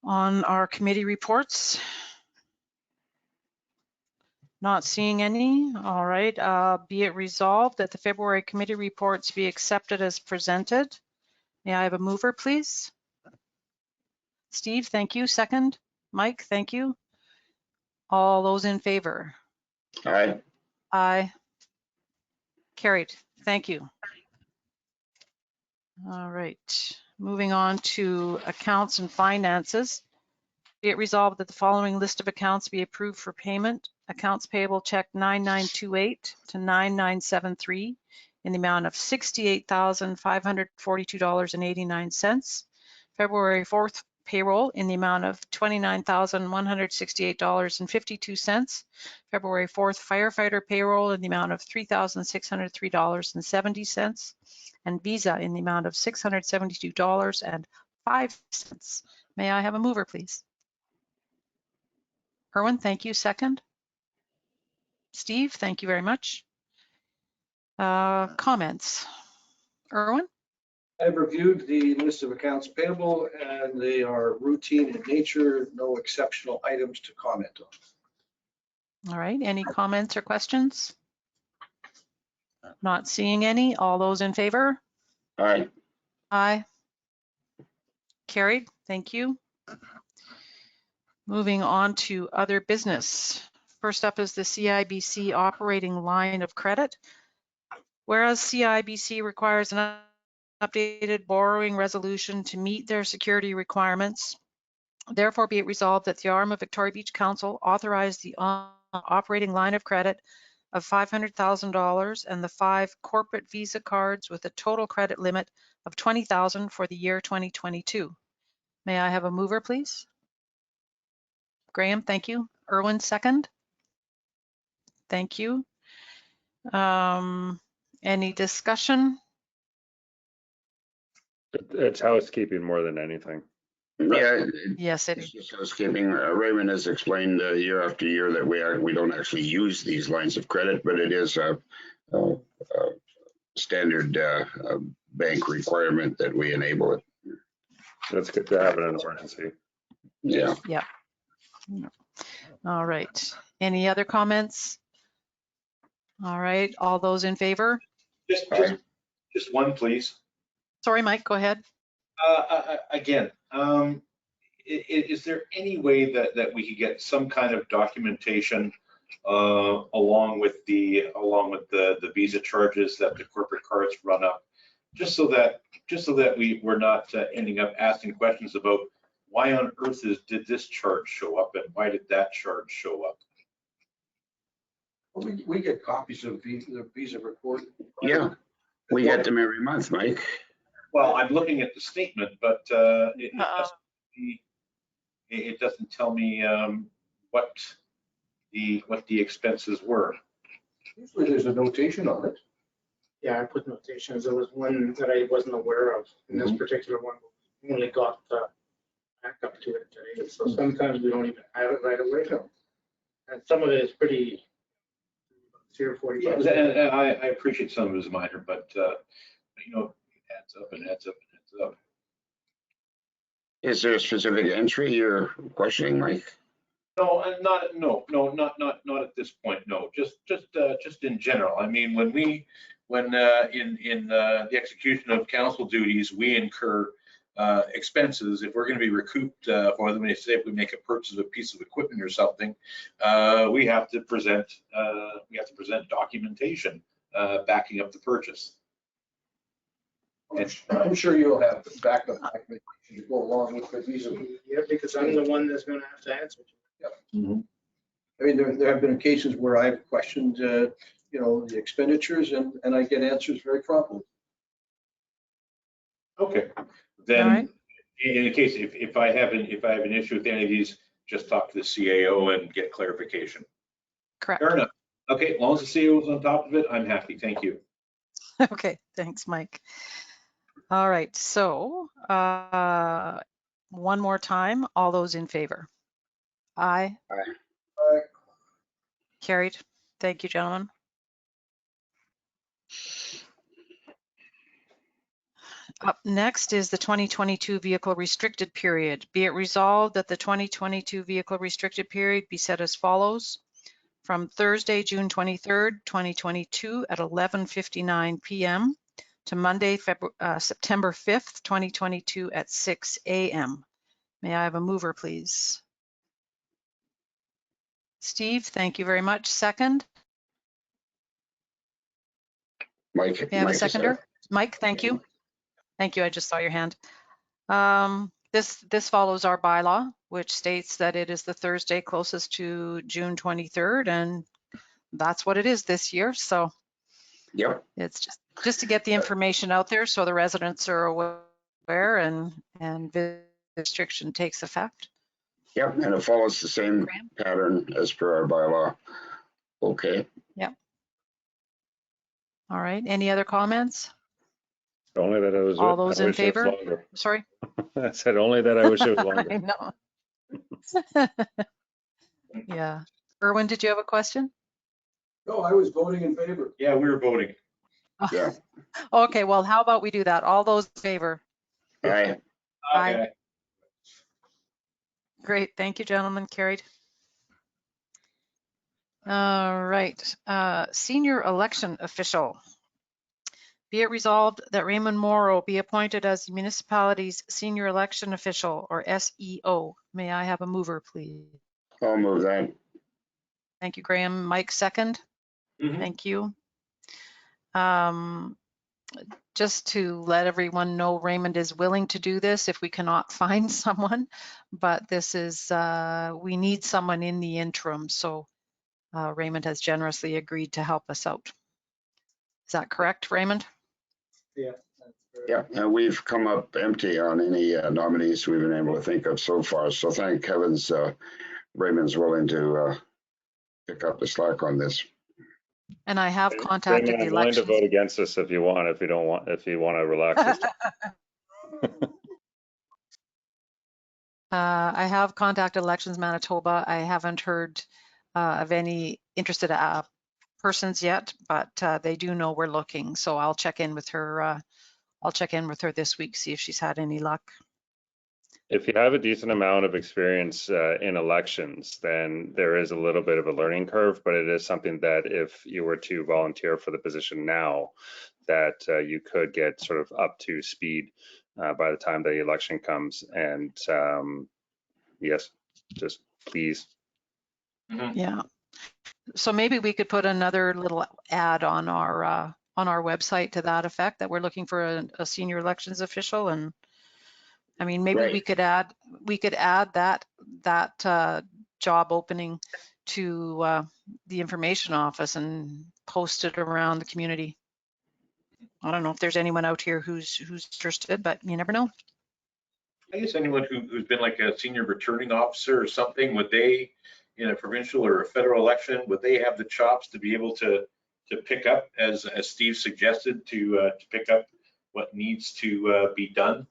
our committee reports? Not seeing any. All right. Be it resolved that the February committee reports be accepted as presented. May I have a mover, please? Steve, thank you. Second. Mike, thank you. All those in favor? Aye. Aye. Carried. Thank you. All right. Moving on to accounts and finances. Be it resolved that the following list of accounts be approved for payment. Accounts payable check 9928 to 9973 in the amount of $68,542.89. February 4th payroll in the amount of $29,168.52. February 4th firefighter payroll in the amount of $3,603.70. And Visa in the amount of $672.05. May I have a mover, please? Erwin, thank you. Second. Steve, thank you very much. Comments? Erwin? I've reviewed the list of accounts payable and they are routine in nature, no exceptional items to comment on. All right, any comments or questions? Not seeing any. All those in favor? Aye. Aye. Carried, thank you. Moving on to other business. First up is the CIBC operating line of credit. Whereas CIBC requires an updated borrowing resolution to meet their security requirements, therefore be it resolved that the arm of Victoria Beach Council authorize the operating line of credit of $500,000 and the 5 corporate Visa cards with a total credit limit of $20,000 for the year 2022. May I have a mover, please? Graham, thank you. Erwin, second. Thank you. Any discussion? It's housekeeping more than anything. Yeah. Yes, it It's is. just housekeeping. Raymond has explained year after year that we don't actually use these lines of credit, but it is a standard bank requirement that we enable it. It's good to have it in an emergency. Yeah. Yeah. All right. Any other comments? All right. All those in favor? Just one, please. Sorry, Mike, go ahead. Again, is there any way that we could get some kind of documentation along with the Visa charges that the corporate cards run up, just so that we're not ending up asking questions about why on earth did this charge show up and why did that charge show up? We get copies of the Visa report. Yeah. We get them every month, Mike. Well, I'm looking at the statement, but it doesn't tell me what the expenses were. Usually there's a notation on it. Yeah, I put notations. There was one that I wasn't aware of, and this particular one only got back up to it today. So sometimes we don't even have it right away. And some of it is pretty 3 or 4 Yeah, years. and I appreciate some of it is minor, but you know, it adds up and adds up and adds up. Is there a specific entry you're questioning, Mike? No, not at this point. No, just in general. I mean, when in the execution of council duties, we incur expenses. If we're going to be recouped for them, say if we make a purchase of a piece of equipment or something, we have to present documentation backing up the purchase. I'm sure you'll have backup documentation to go along with the Visa. Yeah, because I'm the one that's going to have to answer. I mean, there have been occasions where I've questioned, the expenditures, and I get answers very promptly. Okay, then All right. in the case if I have an issue with any of these, just talk to the CAO and get clarification. Correct. Fair enough. Okay, as long as the CAO is on top of it, I'm happy. Thank you. Okay, thanks, Mike. All right, so one more time, all those in favor? Aye. Aye. Carried. Thank you, gentlemen. Up next is the 2022 vehicle restricted period. Be it resolved that the 2022 vehicle restricted period be set as follows. From Thursday, June 23rd, 2022 at 11:59 p.m. to Monday, September 5th, 2022 at 6 a.m. May I have a mover, please? Steve, thank you very much. Second? Mike. May I have a Mike is seconder? there. Mike, thank you. Thank you. I just saw your hand. This follows our bylaw, which states that it is the Thursday closest to June 23rd, and that's what it is this year. So Yep. it's just to get the information out there so the residents are aware and restriction takes effect. Yep. And it follows the same pattern as per our bylaw. Okay. Yep. All right. Any other comments? Only that it was. All those I in wish it was favor? longer. Sorry. I said only that I wish it was I longer. know. Yeah. Erwin, did you have a question? No, I was voting in favor. Yeah, we were voting. Yeah. Okay, well, how about we do that? All those in favor? Aye. Aye. Okay. Great. Thank you, gentlemen. Carried. All right. Senior election official. Be it resolved that Raymond Morrow be appointed as the municipality's senior election official, or SEO. May I have a mover, please? I'll move that. Thank you, Graham. Mike, second. Mhm. Thank you. Just to let everyone know, Raymond is willing to do this if we cannot find someone, but this is, we need someone in the interim. So Raymond has generously agreed to help us out. Is that correct, Raymond? Yeah. That's correct. Yeah, and we've come up empty on any nominees we've been able to think of so far. So thank heavens Raymond's willing to pick up the slack on this. And I have contacted Raymond, the I'm willing to elections. vote against this if you want. If you don't want, if you want to relax this. I have contacted Elections Manitoba. I haven't heard of any interested persons yet, but they do know we're looking. So I'll check in with her. I'll check in with her this week, see if she's had any luck. If you have a decent amount of experience in elections, then there is a little bit of a learning curve, but it is something that if you were to volunteer for the position now, that you could get sort of up to speed by the time the election comes. And yes, just please. Yeah. So maybe we could put another little ad on our website to that effect, that we're looking for a senior elections official. And I mean, maybe Right. we could add that job opening to the information office and post it around the community. I don't know if there's anyone out here who's interested, but you never know. I guess anyone who's been like a senior returning officer or something, would they, in a provincial or a federal election, would they have the chops to be able to pick up, as Steve suggested, to pick up what needs to be done?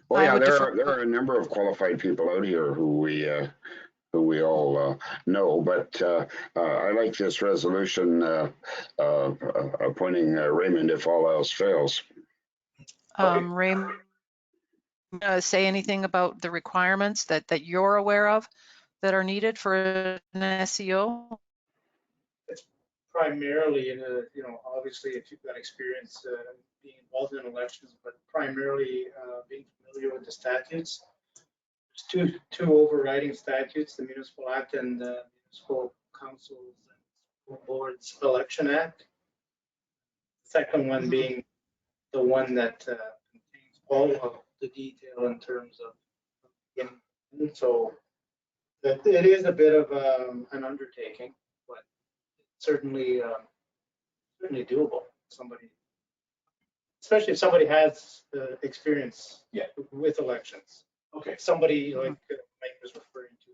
Well, yeah, there are a number of qualified people out here who we all know, but I like this resolution appointing Raymond if all else fails. Raymond, say anything about the requirements that you're aware of that are needed for an SEO? It's primarily obviously if you've got experience being involved in elections, but primarily being familiar with the statutes. There's two overriding statutes, the Municipal Act and the Municipal Councils and School Boards Election Act. The second one being the one that contains all of the detail in terms of, so that it is a bit of an undertaking, but certainly doable. Somebody, especially if somebody has experience with elections. Okay. Somebody like Mike was referring to,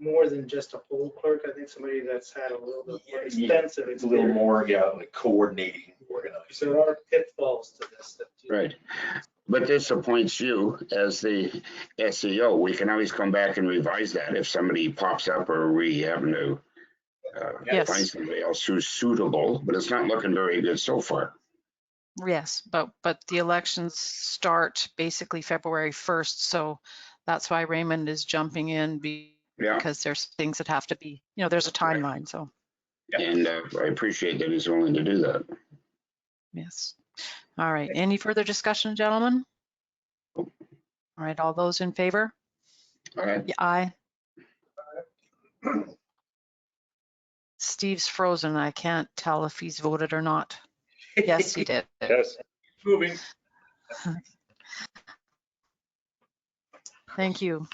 more than just a poll clerk. I think somebody that's had a little bit more extensive experience. A little more, like coordinating, organizing. There are pitfalls to this. Right. But this appoints you as the SEO. We can always come back and revise that if somebody pops up or we happen to Yes. find somebody else who's suitable, but it's not looking very good so far. Yes, but the elections start basically February 1st, so that's why Raymond is jumping in Yeah, because there's things that have to be, there's a timeline, so and I appreciate that he's willing to do that. yes. All right, any further discussion, gentlemen? All right, all those in favor? All right. Yeah, aye. Steve's frozen. I can't tell if he's voted or not. Yes, he did. Yes. Moving. Thank you.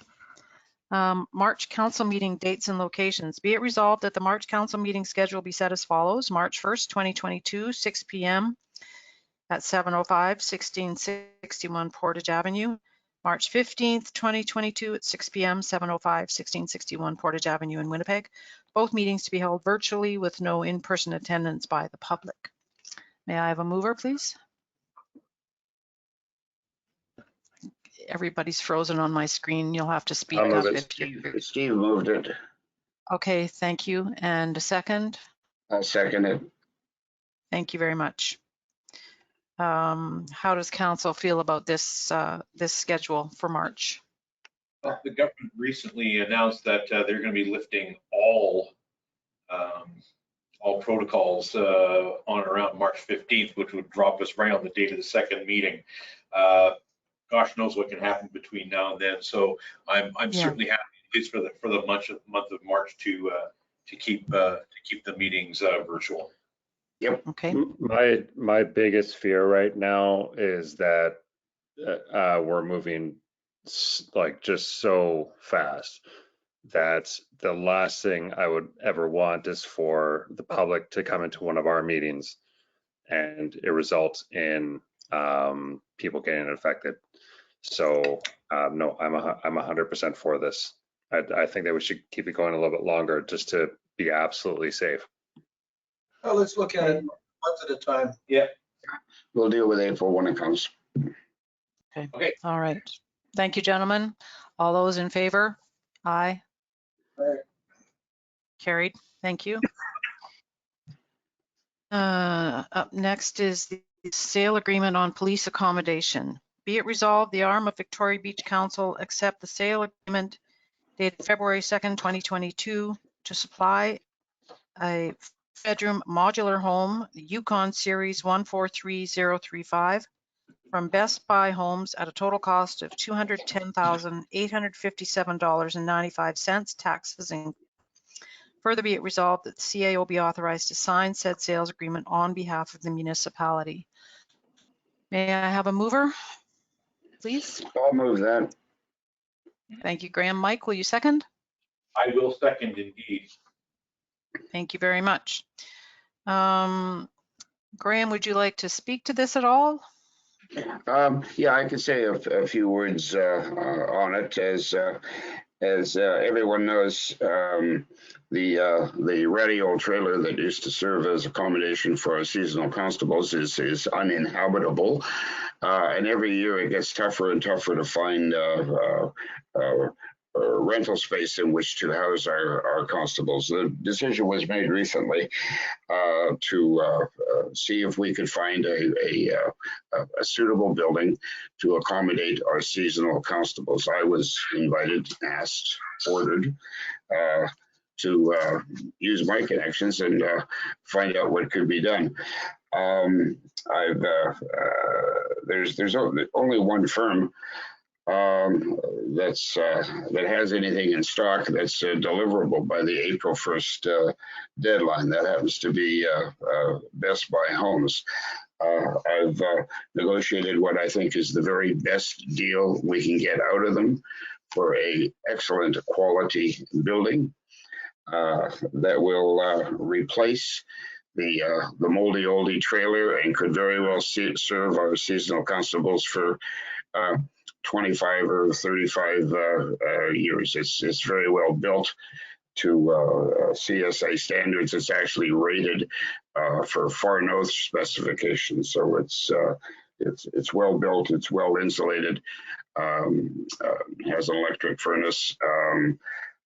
March council meeting dates and locations. Be it resolved that the March council meeting schedule be set as follows. March 1st, 2022, 6 p.m. at 705 1661 Portage Avenue. March 15th, 2022 at 6 p.m. 705 1661 Portage Avenue in Winnipeg. Both meetings to be held virtually with no in-person attendance by the public. May I have a mover, please? Everybody's frozen on my screen. You'll have to speak I'll up. move it. Steve moved it. Okay, thank you. And a second? I'll second it. Thank you very much. How does council feel about this this schedule for March? Well, the government recently announced that they're going to be lifting all protocols on around March 15th, which would drop us right on the date of the second meeting. Gosh knows what can happen between now and then. So I'm certainly happy, at least for the month of March, to keep the meetings virtual. Yep. Okay. My biggest fear right now is that we're moving like just so fast that the last thing I would ever want is for the public to come into one of our meetings and it results in people getting affected. So no, I'm 100% for this. I think that we should keep it going a little bit longer just to be absolutely safe. Well, let's look at it month at a time. Yeah. We'll deal with April when it comes. Okay. All right. Thank you, gentlemen. All those in favor? Aye. Aye. Carried. Thank you. Up next is the sale agreement on police accommodation. Be it resolved, the arm of Victoria Beach Council accept the sale agreement dated February 2nd, 2022 to supply a bedroom modular home, Yukon Series 143035 from Best Buy Homes at a total cost of $210,857.95, taxes included. Further be it resolved that the CAO be authorized to sign said sales agreement on behalf of the municipality. May I have a mover, please? I'll move that. Thank you, Graham. Mike, will you second? I will second indeed. Thank you very much. Graham, would you like to speak to this at all? Yeah, I can say a few words on it. As everyone knows, the radio trailer that used to serve as accommodation for our seasonal constables is uninhabitable, and every year it gets tougher and tougher to find rental space in which to house our constables. The decision was made recently to see if we could find a suitable building to accommodate our seasonal constables. I was invited, asked, ordered to use my connections and find out what could be done. There's only one firm that has anything in stock that's deliverable by the April 1st deadline. That happens to be Best Buy Homes. I've negotiated what I think is the very best deal we can get out of them for a excellent quality building that will replace the moldy oldie trailer and could very well serve our seasonal constables for 25 or 35 years. It's very well built to CSA standards. It's actually rated for far north specifications, so it's it's well built, it's well insulated, has an electric furnace.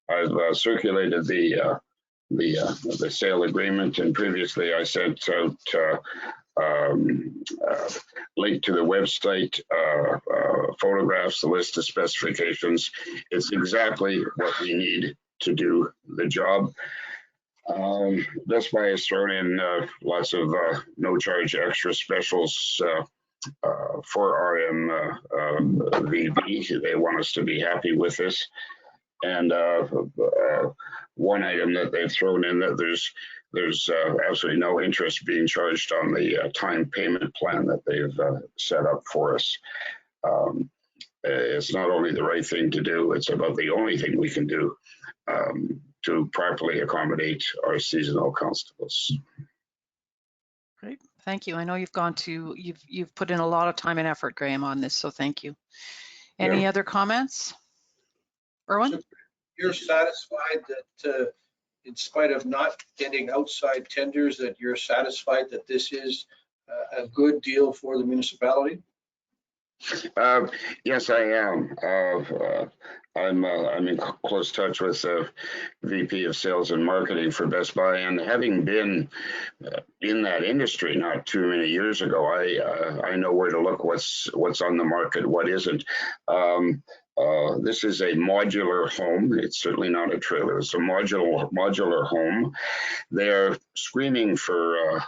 I've circulated the sale agreement, and previously I sent out link to the website, photographs, the list of specifications. It's exactly what we need to do the job. Best Buy has thrown in lots of no charge extra specials for RMVB. They want us to be happy with this. And one item that they've thrown in, that there's absolutely no interest being charged on the time payment plan that they've set up for us. It's not only the right thing to do, it's about the only thing we can do to properly accommodate our seasonal constables. Great, thank you. I know you've put in a lot of time and effort, Graham, on this, so thank you. Any other comments? Erwin? So you're satisfied that in spite of not getting outside tenders, that you're satisfied that this is a good deal for the municipality? Yes, I am. I'm in close touch with the VP of Sales and Marketing for Best Buy, and having been in that industry not too many years ago, I know where to look, what's on the market, what isn't. This is a modular home. It's certainly not a trailer. It's a modular home. They're screaming for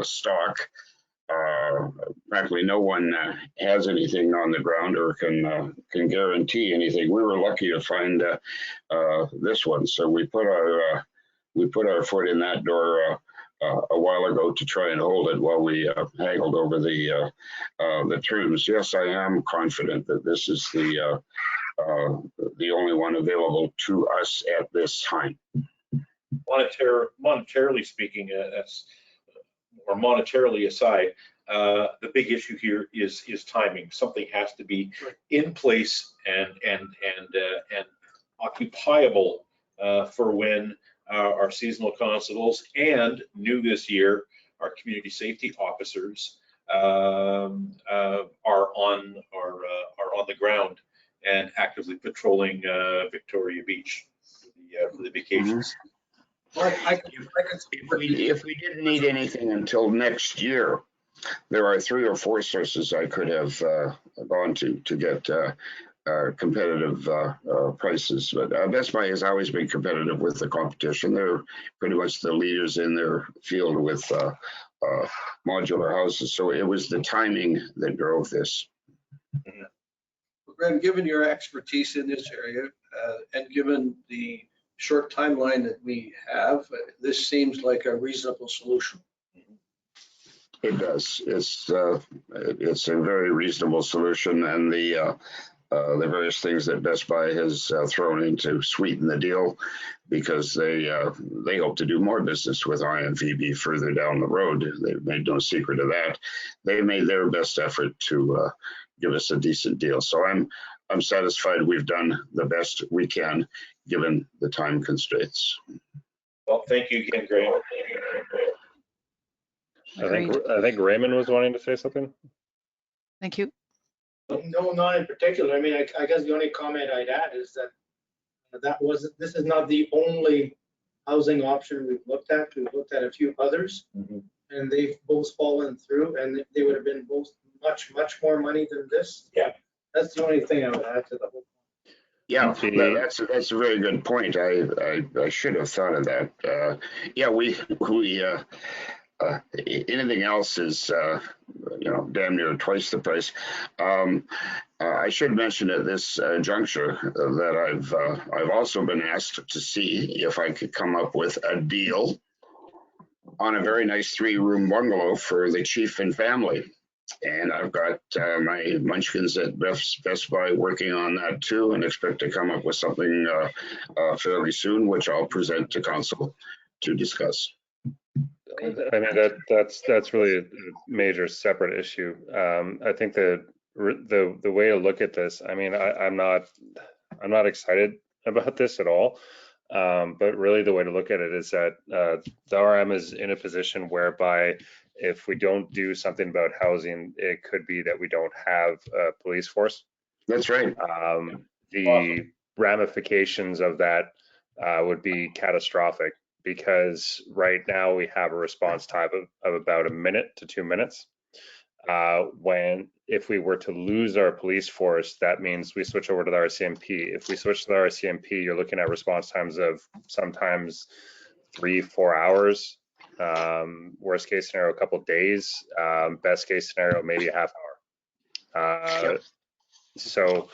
stock. Practically no one has anything on the ground or can guarantee anything. We were lucky to find this one, so we put our foot in that door a while ago to try and hold it while we haggled over the terms. Yes, I am confident that this is the only one available to us at this time. Monetarily speaking, or monetarily aside, the big issue here is timing. Something has to be in place and occupiable for when our seasonal constables and new this year, our community safety officers are on the ground and actively patrolling Victoria Beach for the vacations. If we didn't need anything until next year, there are 3 or 4 sources I could have gone to get competitive prices. But Best Buy has always been competitive with the competition. They're pretty much the leaders in their field with modular houses. So it was the timing that drove this. Graham, given your expertise in this area and given the short timeline that we have, this seems like a reasonable solution. It does. It's a very reasonable solution, and the various things that Best Buy has thrown in to sweeten the deal, because they hope to do more business with RMVB further down the road. They've made no secret of that. They made their best effort to give us a decent deal. So I'm satisfied we've done the best we can given the time constraints. Well, thank you again, Graham. I think Raymond was wanting to say something. Thank you. No, not in particular. I mean, I guess the only comment I'd add is that this is not the only housing option we've looked at. We've looked at a few others, and they've both fallen through, and they would have been both much more money than this. Yeah. That's the only thing I would add to the whole. Yeah, that's a very good point. I should have thought of that. Yeah, we anything else is damn near twice the price. I should mention at this juncture that I've also been asked to see if I could come up with a deal on a very nice 3-room bungalow for the chief and family. And I've got my munchkins at Best Buy working on that too, and expect to come up with something fairly soon, which I'll present to council to discuss. I mean, that's really a major separate issue. I think the way to look at this, I mean, I'm not excited about this at all. But really the way to look at it is that the RM is in a position whereby If we don't do something about housing, it could be that we don't have a police force. That's right. The ramifications of that would be catastrophic, because right now we have a response time of about a minute to 2 minutes. If we were to lose our police force, that means we switch over to the RCMP. If we switch to the RCMP, you're looking at response times of sometimes 3-4 hours. Worst case scenario, a couple days. Best case scenario, maybe a half hour. So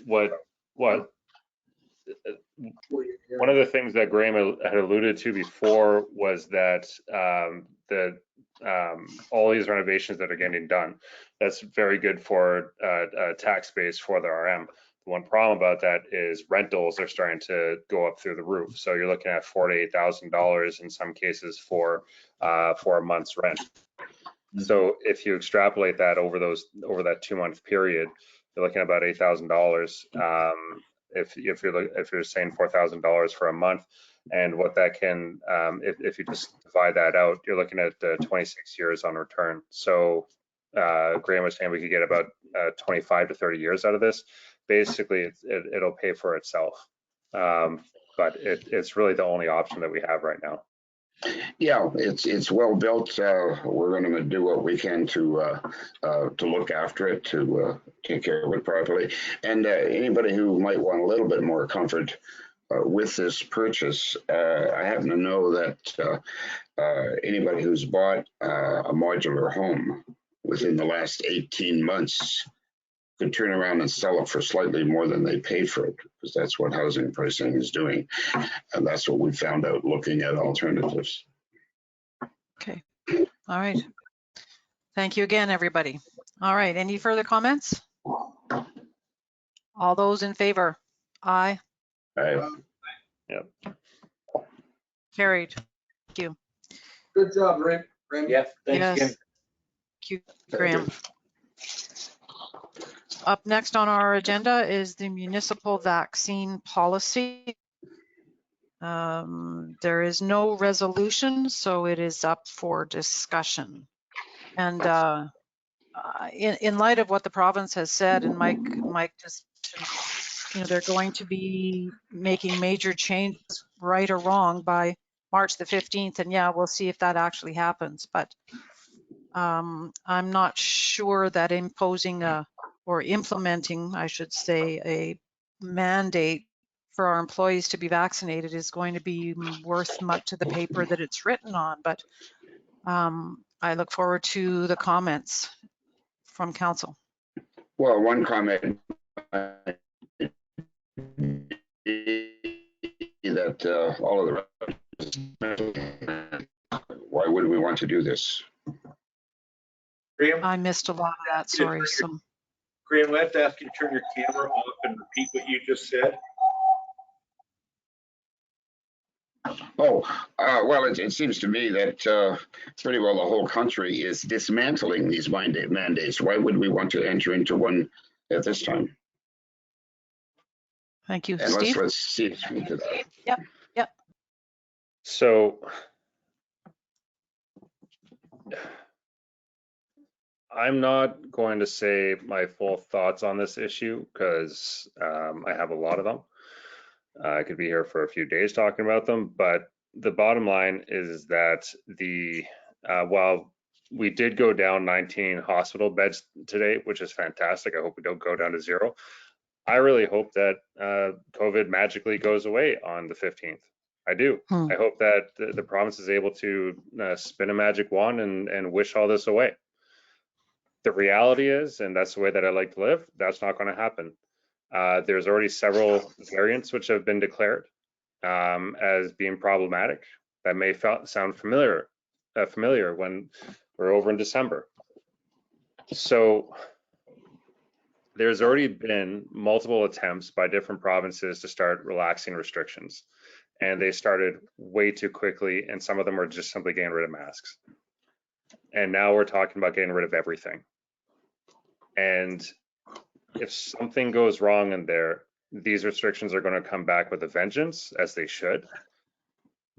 one of the things that Graham had alluded to before was that all these renovations that are getting done, that's very good for tax base for the RM. The one problem about that is rentals are starting to go up through the roof. So you're looking at $4,000 to $8,000 in some cases for a month's rent. So if you extrapolate that over that 2-month period, you're looking at about $8,000. If you're saying $4,000 for a month, and what that can, if you just divide that out, you're looking at 26 years on return. So Graham was saying we could get about 25 to 30 years out of this. Basically, it'll pay for itself. But it's really the only option that we have right now. Yeah, it's well built. We're going to do what we can to look after it, to take care of it properly. And anybody who might want a little bit more comfort with this purchase, I happen to know that anybody who's bought a modular home within the last 18 months could turn around and sell it for slightly more than they paid for it, because that's what housing pricing is doing. And that's what we found out looking at alternatives. Okay. All right. Thank you again, everybody. All right. Any further comments? All those in favor? Aye. Right. Yep. Carried. Thank you. Good job, Ray. Yeah, thanks again. Yes. Thank you, Graham. Up next on our agenda is the municipal vaccine policy. There is no resolution, so it is up for discussion. And in light of what the province has said, and Mike just, they're going to be making major changes, right or wrong, by March the 15th. And yeah, we'll see if that actually happens. But I'm not sure that imposing or implementing, I should say, a mandate for our employees to be vaccinated is going to be worth much to the paper that it's written on. But I look forward to the comments from council. Well, one comment that all of the why wouldn't we want to do this? Graham, I missed a lot of that, sorry. So Graham, we have to ask you to turn your camera off and repeat what you just said. Oh, well, it seems to me that pretty well the whole country is dismantling these mandates. Why would we want to enter into one at this time? thank you, And Steve. let's see if we do that. Yep. So I'm not going to say my full thoughts on this issue, because I have a lot of them. I could be here for a few days talking about them, but the bottom line is that while we did go down 19 hospital beds today, which is fantastic. I hope we don't go down to 0. I really hope that COVID magically goes away on the 15th. I do. I hope that the province is able to spin a magic wand and wish all this away. The reality is, and that's the way that I like to live, that's not going to happen. There's already several variants which have been declared as being problematic. That may sound familiar when we're over in December. So there's already been multiple attempts by different provinces to start relaxing restrictions, and they started way too quickly, and some of them were just simply getting rid of masks. And now we're talking about getting rid of everything. And if something goes wrong in there, these restrictions are going to come back with a vengeance, as they should.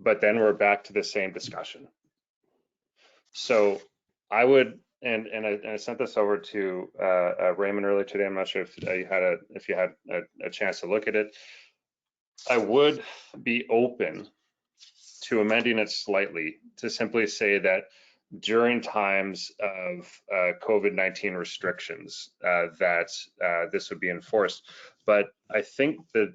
But then we're back to the same discussion. So I would, and I sent this over to Raymond earlier today. I'm not sure if you had a chance to look at it. I would be open to amending it slightly to simply say that during times of COVID-19 restrictions that this would be enforced. But I think that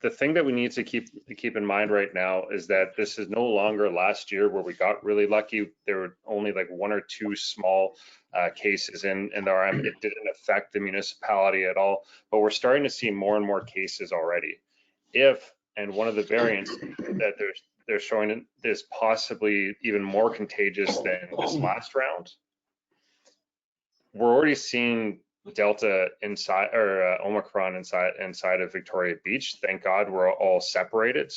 the thing that we need to keep in mind right now is that this is no longer last year where we got really lucky. There were only like 1 or 2 small cases in the RM. It didn't affect the municipality at all, but we're starting to see more and more cases already. And one of the variants that they're showing is possibly even more contagious than this last round. We're already seeing Delta inside, or Omicron inside of Victoria Beach. Thank God we're all separated,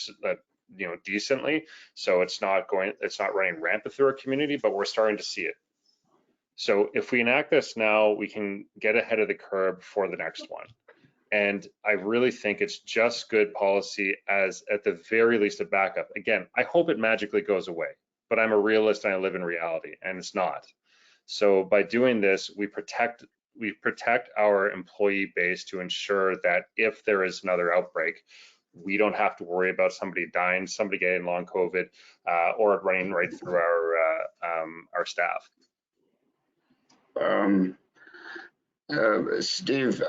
decently. So it's not running rampant through our community, but we're starting to see it. So if we enact this now, we can get ahead of the curve for the next one. And I really think it's just good policy as, at the very least, a backup. Again, I hope it magically goes away, but I'm a realist and I live in reality, and it's not. So by doing this, we protect our employee base to ensure that if there is another outbreak, we don't have to worry about somebody dying, somebody getting long COVID, or it running right through our staff. Steve,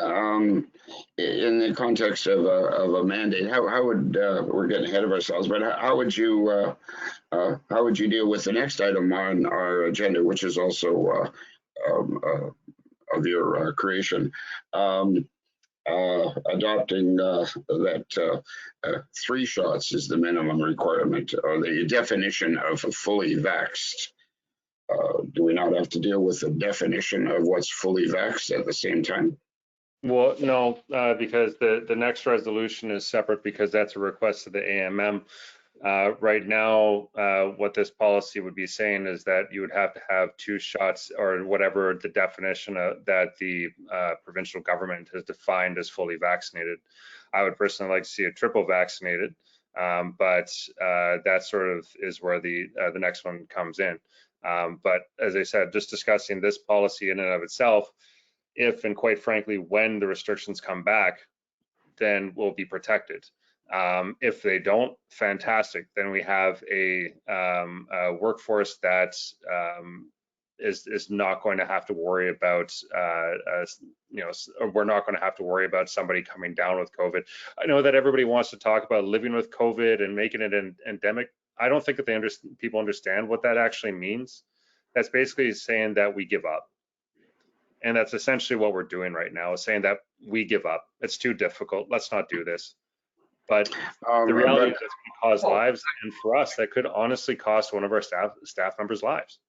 in the context of a mandate, how would we're getting ahead of ourselves? But how would you deal with the next item on our agenda, which is also of your creation, adopting that 3 shots is the minimum requirement, or the definition of fully vaxxed? Do we not have to deal with the definition of what's fully vaxxed at the same time? Well, no, because the next resolution is separate, because that's a request of the AMM. Right now, what this policy would be saying is that you would have to have 2 shots, or whatever the definition that the provincial government has defined as fully vaccinated. I would personally like to see a triple vaccinated, but that sort of is where the next one comes in. But as I said, just discussing this policy in and of itself, if and quite frankly, when the restrictions come back, then we'll be protected. If they don't, fantastic. Then we have a workforce that is not going to have to worry about, we're not going to have to worry about somebody coming down with COVID. I know that everybody wants to talk about living with COVID and making it an endemic. I don't think that people understand what that actually means. That's basically saying that we give up. And that's essentially what we're doing right now, is saying that we give up. It's too difficult. Let's not do this. But the reality is it's going to cause lives. And for us, that could honestly cost one of our staff members' lives.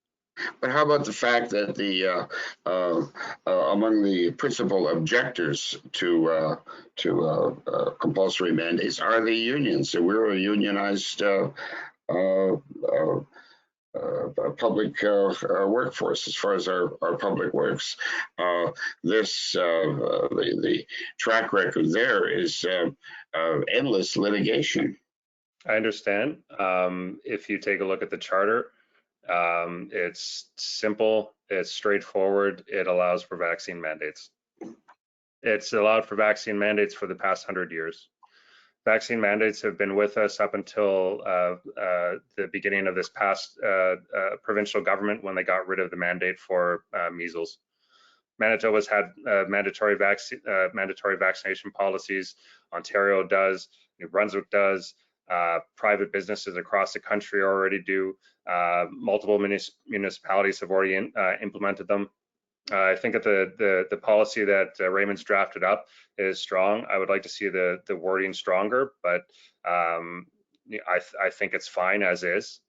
But how about the fact that among the principal objectors to compulsory mandates are the unions? So we're a unionized public workforce as far as our public works. The track record there is endless litigation. I understand. If you take a look at the charter, it's simple, it's straightforward, it allows for vaccine mandates. It's allowed for vaccine mandates for the past 100 years. Vaccine mandates have been with us up until the beginning of this past provincial government, when they got rid of the mandate for measles. Manitoba's had mandatory vaccination policies. Ontario does. New Brunswick does. Private businesses across the country already do. Multiple municipalities have already implemented them. I think that the policy that Raymond's drafted up is strong. I would like to see the wording stronger, but I think it's fine as is.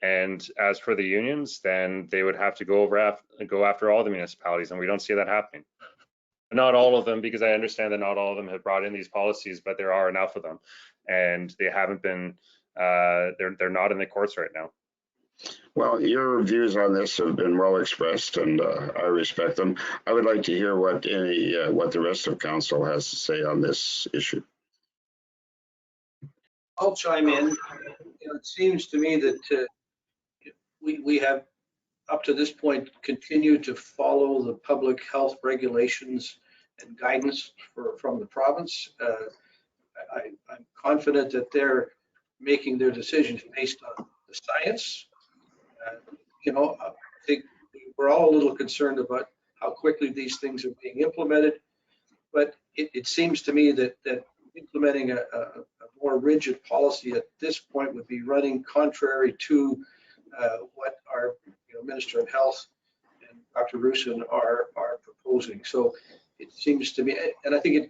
And as for the unions, then they would have to go after all the municipalities, and we don't see that happening. Not all of them, because I understand that not all of them have brought in these policies, but there are enough of them, and they haven't been. They're not in the courts right now. Well, your views on this have been well expressed, and I respect them. I would like to hear what the rest of council has to say on this issue. I'll chime in. It seems to me that we have up to this point continued to follow the public health regulations and guidance from the province. I'm confident that they're making their decisions based on the science. I think we're all a little concerned about how quickly these things are being implemented, but it seems to me that implementing a more rigid policy at this point would be running contrary to what our Minister of Health and Dr. Rusin are proposing. So it seems to me, and I think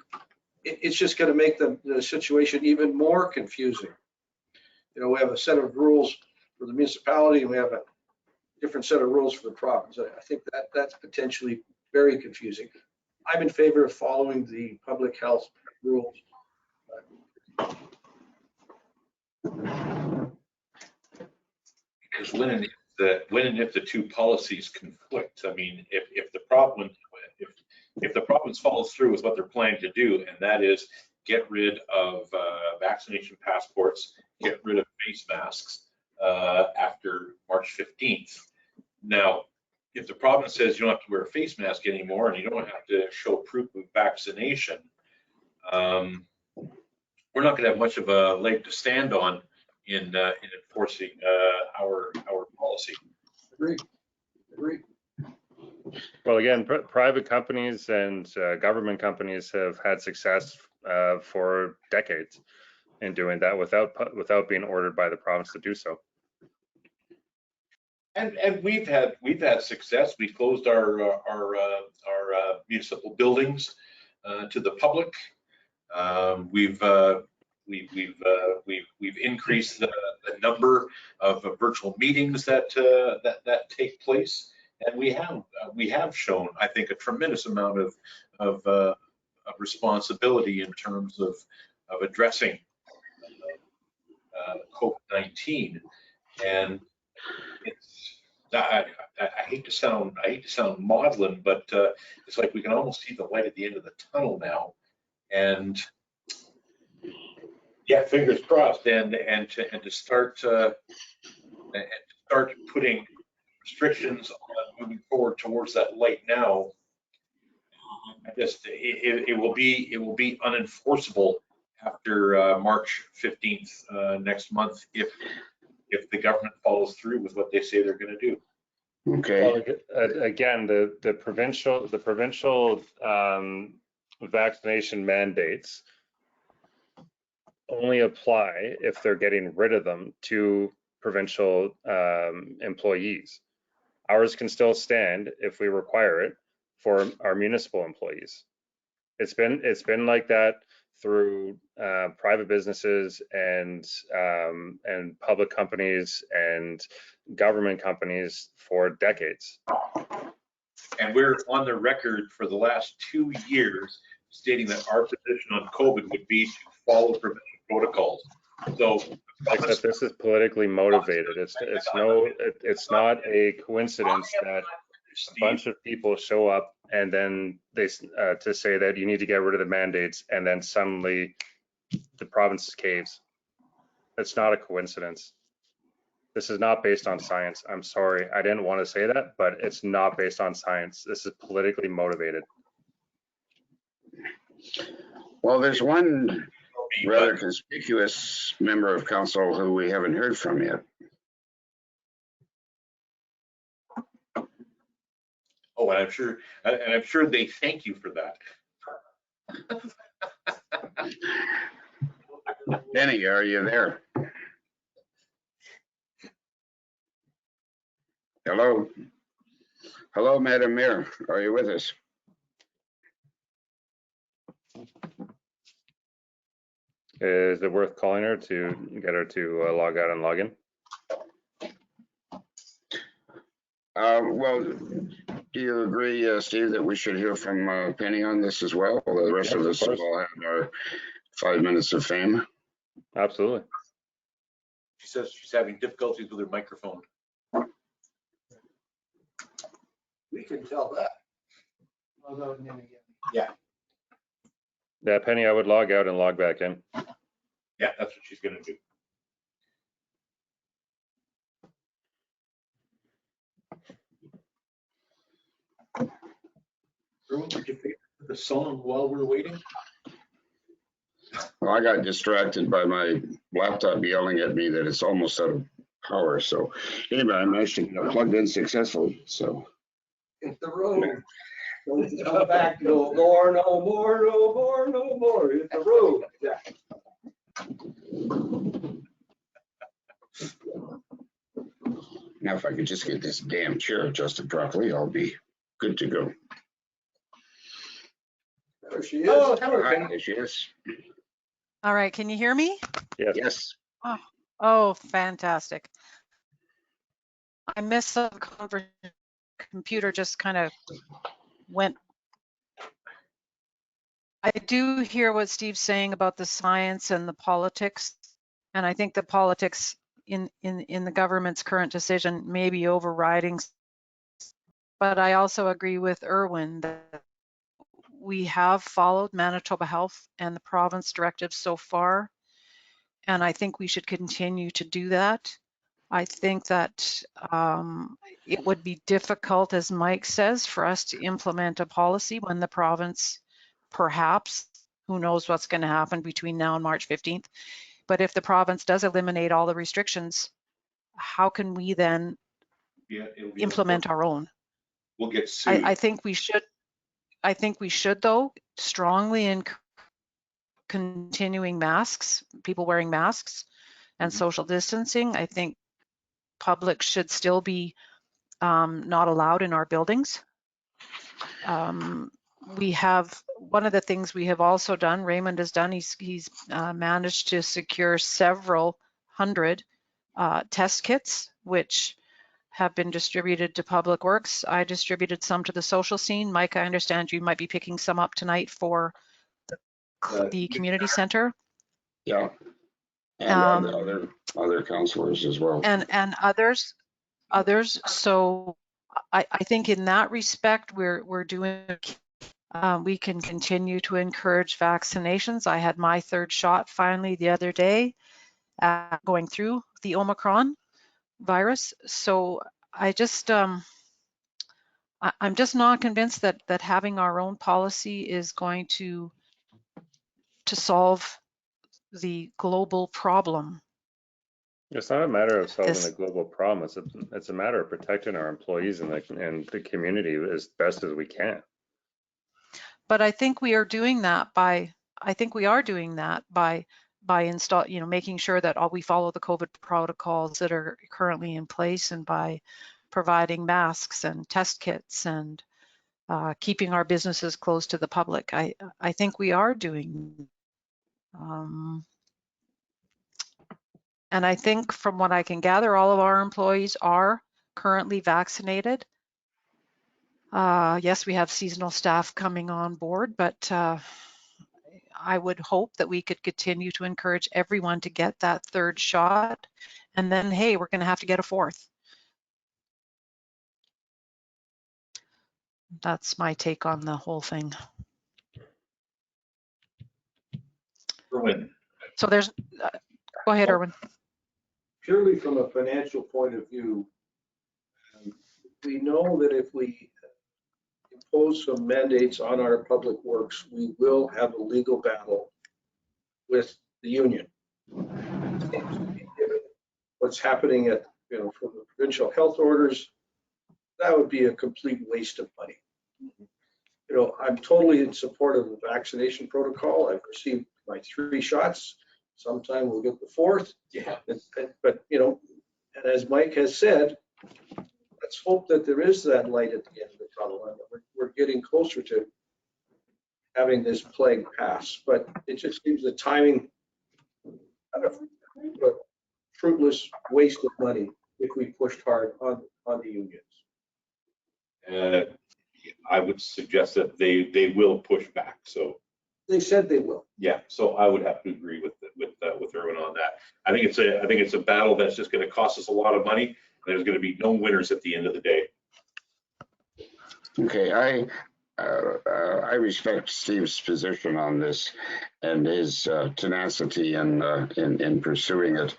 it's just going to make the situation even more confusing. We have a set of rules for the municipality, and we have a different set of rules for the province. I think that's potentially very confusing. I'm in favor of following the public health rules. Because when and if the two policies conflict, I mean, if the province follows through with what they're planning to do, and that is get rid of vaccination passports, get rid of face masks after March 15th. Now, if the province says you don't have to wear a face mask anymore and you don't have to show proof of vaccination, we're not going to have much of a leg to stand on in enforcing our policy. Agreed. Well, again, private companies and government companies have had success for decades in doing that without being ordered by the province to do so. And we've had success. We closed our municipal buildings to the public. We've increased the number of virtual meetings that take place, and we have shown, I think, a tremendous amount of responsibility in terms of addressing COVID-19. And I hate to sound maudlin, but it's like we can almost see the light at the end of the tunnel now. And yeah, fingers crossed, and to start putting restrictions on moving forward towards that light now. It will be unenforceable after March 15th next month if the government follows through with what they say they're going to do. Okay. Well, again, the provincial vaccination mandates only apply if they're getting rid of them to provincial employees. Ours can still stand if we require it for our municipal employees. It's been like that through private businesses and public companies and government companies for decades. And we're on the record for the last 2 years stating that our position on COVID would be to follow prevention protocols. So, except this is politically motivated. It's not a coincidence that a bunch of people show up and then they to say that you need to get rid of the mandates, and then suddenly the province caves. It's not a coincidence. This is not based on science. I'm sorry, I didn't want to say that, but it's not based on science. This is politically motivated. Well, there's one rather conspicuous member of council who we haven't heard from yet. Oh, and I'm sure they thank you for that. Benny, are you there? Hello? Hello, Madam Mayor. Are you with us? Is it worth calling her to get her to log out and log in? Well, do you agree, Steve, that we should hear from Penny on this as well? The rest of us have all had our 5 minutes of fame. Absolutely. She says she's having difficulties with her microphone. We can tell that. Yeah. Yeah, Penny, I would log out and log back in. Yeah, that's what she's going to do. Erwin, did you figure out the song while we're waiting? Well, I got distracted by my laptop yelling at me that it's almost out of power. So anyway, I managed to get it plugged in successfully. So Hit the road. Don't come back no more, no more, no more, no more. Hit the road. Yeah. now if I could just get this damn chair adjusted properly, I'll be good to go. There she is. Oh, hello, Hi, Penny. there she is. All right, can you hear me? Yes. Yes. Oh, fantastic. I missed the conversation. Computer just kind of went. I do hear what Steve's saying about the science and the politics, and I think the politics in the government's current decision may be overriding. But I also agree with Erwin that we have followed Manitoba Health and the province directives so far, and I think we should continue to do that. I think that it would be difficult, as Mike says, for us to implement a policy when the province, perhaps, who knows what's going to happen between now and March 15th. But if the province does eliminate all the restrictions, how can we then implement our own? We'll get sued. I think we should. I think we should, though, strongly encourage continuing masks, people wearing masks, and social distancing. I think public should still be not allowed in our buildings. We have, one of the things we have also done, Raymond has done, he's managed to secure several hundred test kits, which have been distributed to Public Works. I distributed some to the social scene. Mike, I understand you might be picking some up tonight for the community center. Yeah. And other counselors as well. And others. So I think in that respect, we're doing, we can continue to encourage vaccinations. I had my third shot finally the other day, going through the Omicron virus. So I just, I'm just not convinced that having our own policy is going to solve the global problem. It's not a matter of solving the global problem. It's a matter of protecting our employees and the community as best as we can. But I think we are doing that by making sure that we follow the COVID protocols that are currently in place, and by providing masks and test kits and keeping our businesses closed to the public. I think we are doing. And I think from what I can gather, all of our employees are currently vaccinated. Yes, we have seasonal staff coming on board, but I would hope that we could continue to encourage everyone to get that third shot. And then, hey, we're going to have to get a fourth. That's my take on the whole thing. Erwin. So there's, go ahead, Erwin. Purely from a financial point of view, we know that if we impose some mandates on our public works, we will have a legal battle with the union. Given what's happening at, from the provincial health orders, that would be a complete waste of money. I'm totally in support of the vaccination protocol. I've received my 3 shots. Sometime we'll get the 4th. Yeah. But and as Mike has said, let's hope that there is that light at the end of the tunnel, and we're getting closer to having this plague pass. But it just seems the timing kind of a fruitless waste of money if we pushed hard on the unions. I would suggest that they will push back. So they said they will. Yeah, so I would have to agree with Erwin on that. I think it's a battle that's just going to cost us a lot of money. And there's going to be no winners at the end of the day. Okay, I respect Steve's position on this and his tenacity in pursuing it.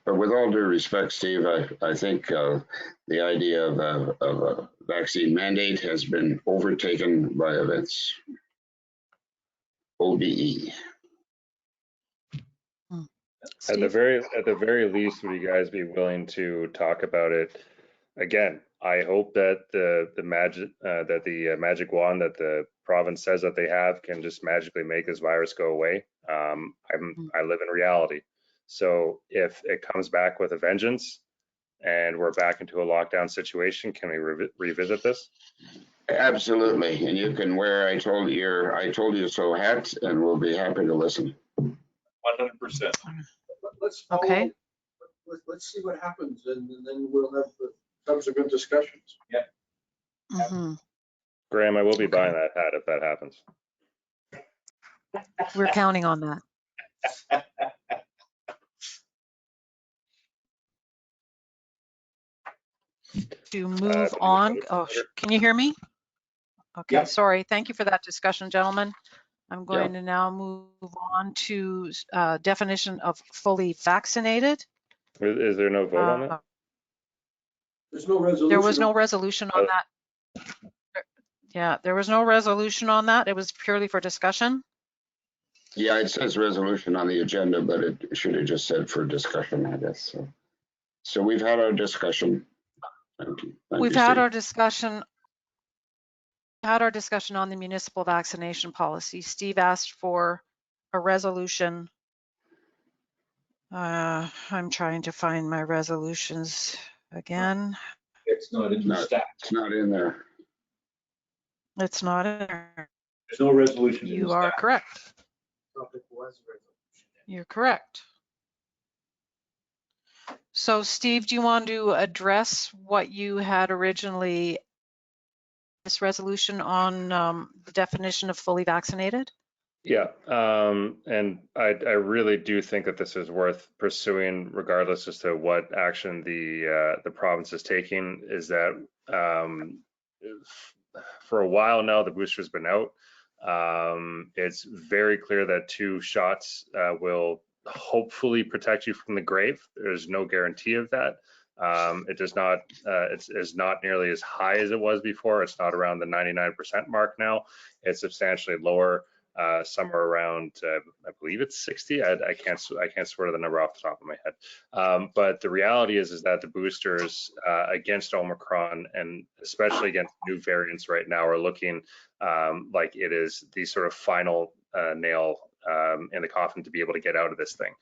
But with all due respect, Steve, I think the idea of a vaccine mandate has been overtaken by events. OBE. At the very least, would you guys be willing to talk about it again? I hope that the magic wand that the province says that they have can just magically make this virus go away. I live in reality, so if it comes back with a vengeance and we're back into a lockdown situation, can we revisit this? Absolutely, and you can wear I told you so hat, and we'll be happy to listen. 100%. Let's follow. Okay. Let's see what happens, and then we'll have subsequent discussions. Yeah. Mhm. Graham, I will be buying that hat if that happens. We're counting on that. To move on. Oh, can you hear me? Okay, Yeah. sorry. Thank you for that discussion, gentlemen. I'm going to now move on to definition of fully vaccinated. Is there no vote on that? There's no resolution. There was no resolution on that. Yeah, there was no resolution on that. It was purely for discussion. Yeah, it says resolution on the agenda, but it should have just said for discussion, I guess. So we've had our discussion. Thank you. We've had our discussion. On the municipal vaccination policy. Steve asked for a resolution. I'm trying to find my resolutions again. It's not in the stack. It's not in there. It's not in there. There's no resolution in the You are stack. correct. You're correct. So Steve, do you want to address what you had originally, this resolution on the definition of fully vaccinated? Yeah, and I really do think that this is worth pursuing, regardless as to what action the province is taking. Is that for a while now the booster's been out. It's very clear that 2 shots will hopefully protect you from the grave. There's no guarantee of that. It does not. It's not nearly as high as it was before. It's not around the 99% mark now. It's substantially lower. Somewhere around, I believe it's 60. I can't swear to the number off the top of my head. But the reality is that the boosters against Omicron, and especially against new variants right now, are looking like it is the sort of final nail in the coffin to be able to get out of this thing.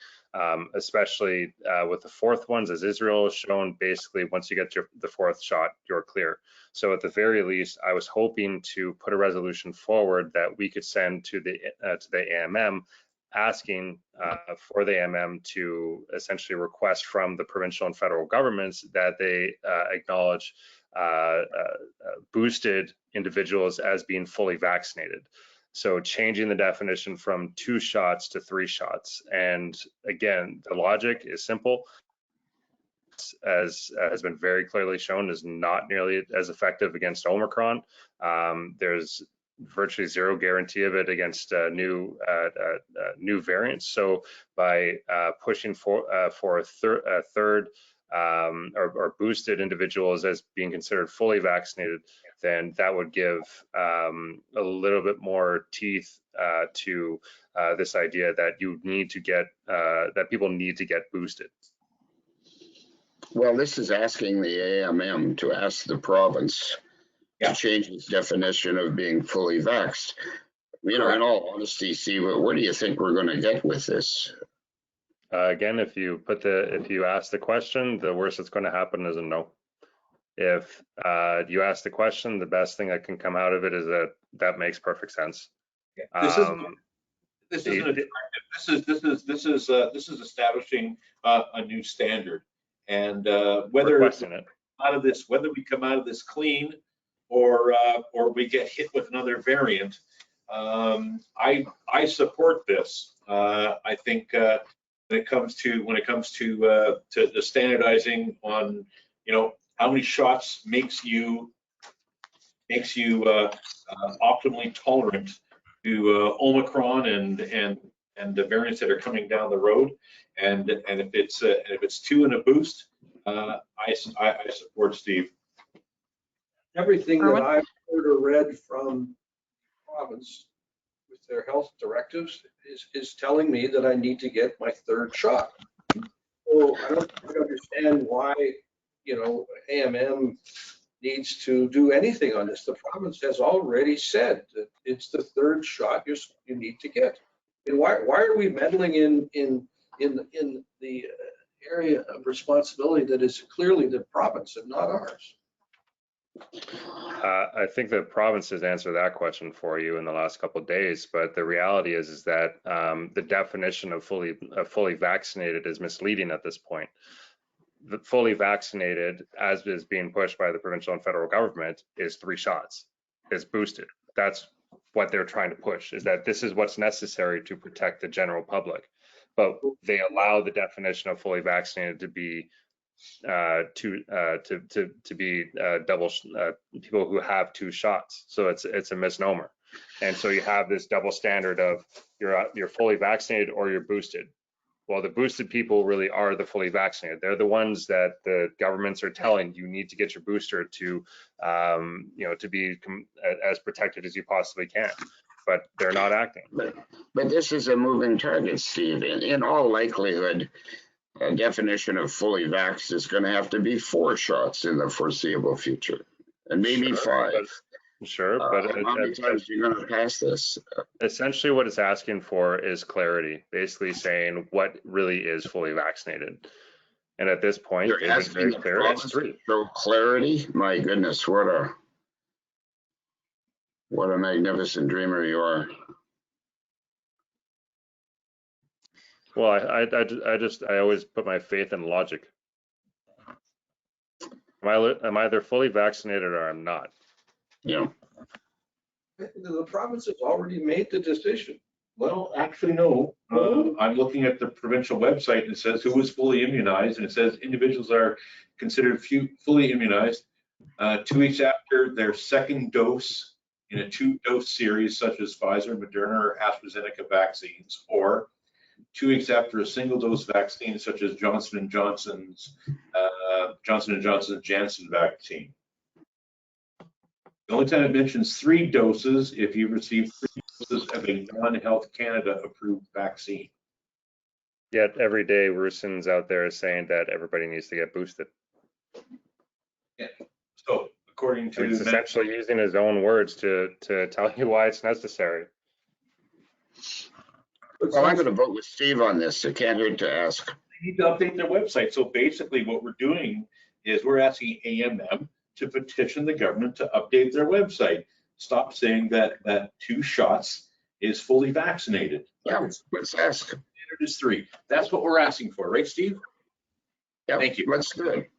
Especially with the 4th ones, as Israel has shown, basically once you get the 4th shot, you're clear. So at the very least, I was hoping to put a resolution forward that we could send to the AMM, asking for the AMM to essentially request from the provincial and federal governments that they acknowledge boosted individuals as being fully vaccinated. So changing the definition from 2 shots to 3 shots. And again, the logic is simple. As has been very clearly shown, is not nearly as effective against Omicron. There's virtually zero guarantee of it against new variants. So by pushing for a third or boosted individuals as being considered fully vaccinated, then that would give a little bit more teeth to this idea that you need to get that people need to get boosted. Well, this is asking the AMM to ask the province to change its definition of being fully vaxxed. You know, in all honesty, Steve, what do you think we're going to get with this? Again, if you ask the question, the worst that's going to happen is a no. If you ask the question, the best thing that can come out of it is that makes perfect sense. This is establishing a new standard, and whether we come out of this clean or we get hit with another variant, I support this. I think when it comes to the standardizing on, you know, how many shots makes you makes you optimally tolerant to Omicron and the variants that are coming down the road. And if it's 2 and a boost, I support Steve. Everything Erwin? that I've heard or read from province with their health directives is telling me that I need to get my 3rd shot. So I don't understand why, AMM needs to do anything on this. The province has already said that it's the 3rd shot you need to get. And why are we meddling in the area of responsibility that is clearly the province and not ours? I think the province has answered that question for you in the last couple of days, but the reality is that the definition of fully vaccinated is misleading at this point. The fully vaccinated, as is being pushed by the provincial and federal government, is 3 shots, is boosted. That's what they're trying to push, is that this is what's necessary to protect the general public. But they allow the definition of fully vaccinated to be double people who have 2 shots. So it's a misnomer. And so you have this double standard of you're fully vaccinated or you're boosted. Well, the boosted people really are the fully vaccinated. They're the ones that the governments are telling you need to get your booster to, to be as protected as you possibly can. But they're not acting. But this is a moving target, Steve. In all likelihood, a definition of fully vaxxed is going to have to be 4 shots in the foreseeable future, and maybe 5. But how many times are you going to pass this? Essentially, what it's asking for is clarity, basically saying what really is fully vaccinated. And at this point, You're it's very clear. It's 3. Show clarity. My goodness, what a magnificent dreamer you are. Well, I always put my faith in logic. I'm either fully vaccinated or I'm not. Yeah. The province has already made the decision. Well, actually, no. I'm looking at the provincial website and it says who is fully immunized, and it says individuals are considered fully immunized 2 weeks after their 2nd dose in a 2-dose series, such as Pfizer, Moderna, or AstraZeneca vaccines, or 2 weeks after a single-dose vaccine, such as Johnson & Johnson's Janssen vaccine. The only time it mentions 3 doses if you receive 3 doses of a non-Health Canada approved vaccine. Yet every day, Russin's out there saying that everybody needs to get boosted. Yeah. So according to it's essentially using his own words to tell you why it's necessary. Well, I'm going to vote with Steve on this. It can't hurt to ask. They need to update their website. So basically what we're doing is we're asking AMM to petition the government to update their website. Stop saying that 2 shots is fully vaccinated. Yeah, let's ask. Standard is 3. That's what we're asking for, right, Steve? Yeah, thank you. Let's do it.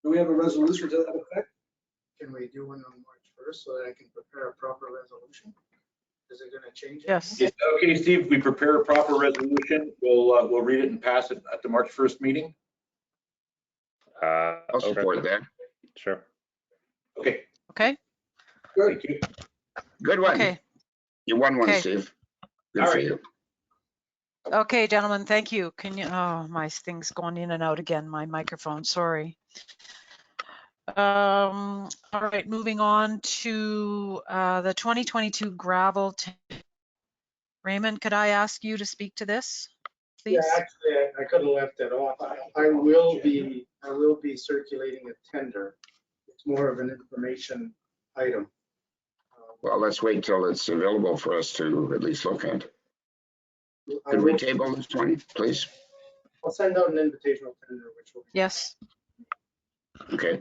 Do we have a resolution to that effect? Can we do one on March 1st so that I can prepare a proper resolution? Is it going to change? Yes. Okay, Steve, we prepare a proper resolution. We'll read it and pass it at the March 1st meeting. I'll support that. Sure. Okay. Okay. Good. Thank you. Good one. Okay. You won one, Okay. Steve. Good All for right. you. Okay, gentlemen, thank you. Can you, oh, my thing's going in and out again, my microphone, sorry. All right, moving on to the 2022 gravel. Raymond, could I ask you to speak to this, please? Yeah, actually, I could have left it off. I will be circulating a tender. It's more of an information item. Well, let's wait till it's available for us to at least look at. Could we table this one, please? I'll send out an invitational tender, which will be. Yes. Okay.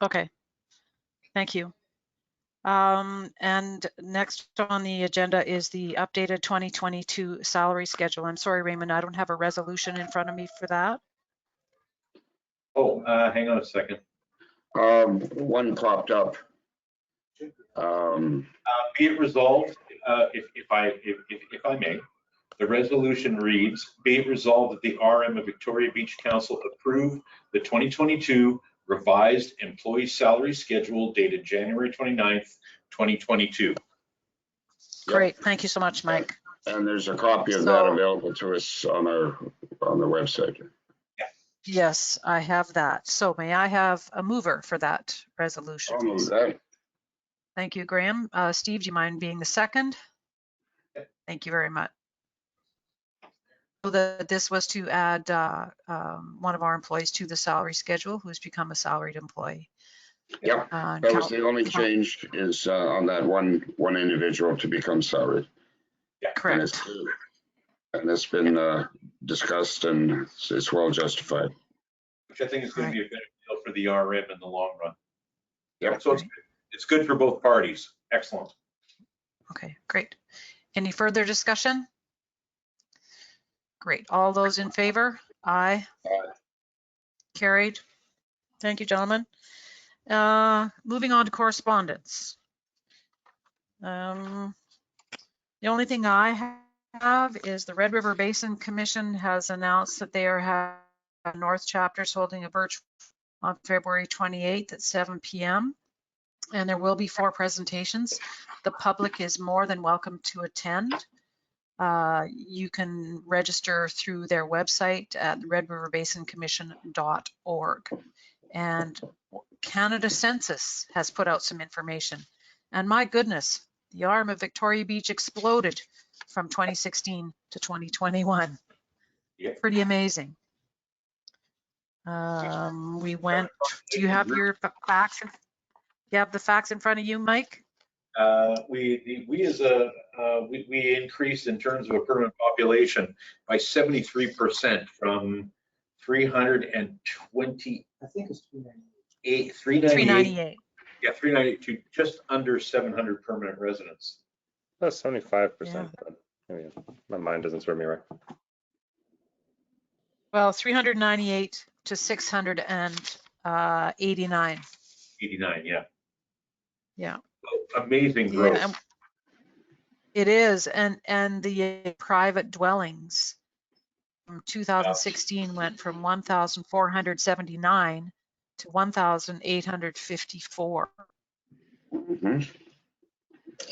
Okay. Thank you. And next on the agenda is the updated 2022 salary schedule. I'm sorry, Raymond, I don't have a resolution in front of me for that. Oh, hang on a second. One popped up. Be it resolved, if I may, the resolution reads, be it resolved that the RM of Victoria Beach Council approve the 2022 revised employee salary schedule dated January 29th, 2022. Great, thank you so much, Mike. And there's a copy of that available to us on the website. Yes, I have that. So may I have a mover for that resolution? I'll move that. Thank you, Graham. Steve, do you mind being the second? Thank you very much. So this was to add one of our employees to the salary schedule who's become a salaried employee. Yep, that was the only change is on that one individual to become salaried. Yeah, correct. And it's been discussed and it's well justified. Which I think is going to be a better deal for the RM in the long run. Yep. So it's good for both parties. Excellent. Okay, great. Any further discussion? Great. All those in favor? Aye. Aye. Carried. Thank you, gentlemen. Moving on to correspondence. The only thing I have is the Red River Basin Commission has announced that they are having North chapters holding a virtual on February 28th at 7 p.m. And there will be 4 presentations. The public is more than welcome to attend. You can register through their website at redriverbasincommission.org. And Canada Census has put out some information. And my goodness, the arm of Victoria Beach exploded from 2016 to 2021. Yeah. Pretty amazing. We went, do you have your facts? You have the facts in front of you, Mike? We increased in terms of a permanent population by 73% from 320. I think it's 398. Yeah, 398 to just under 700 permanent residents. That's 75%, Yeah. but maybe my mind doesn't serve me right. Well, 398 to 689. 89, yeah. Yeah. Amazing growth. Yeah, it is, and the private dwellings from 2016 went from 1,479 to 1,854. Mm-hmm.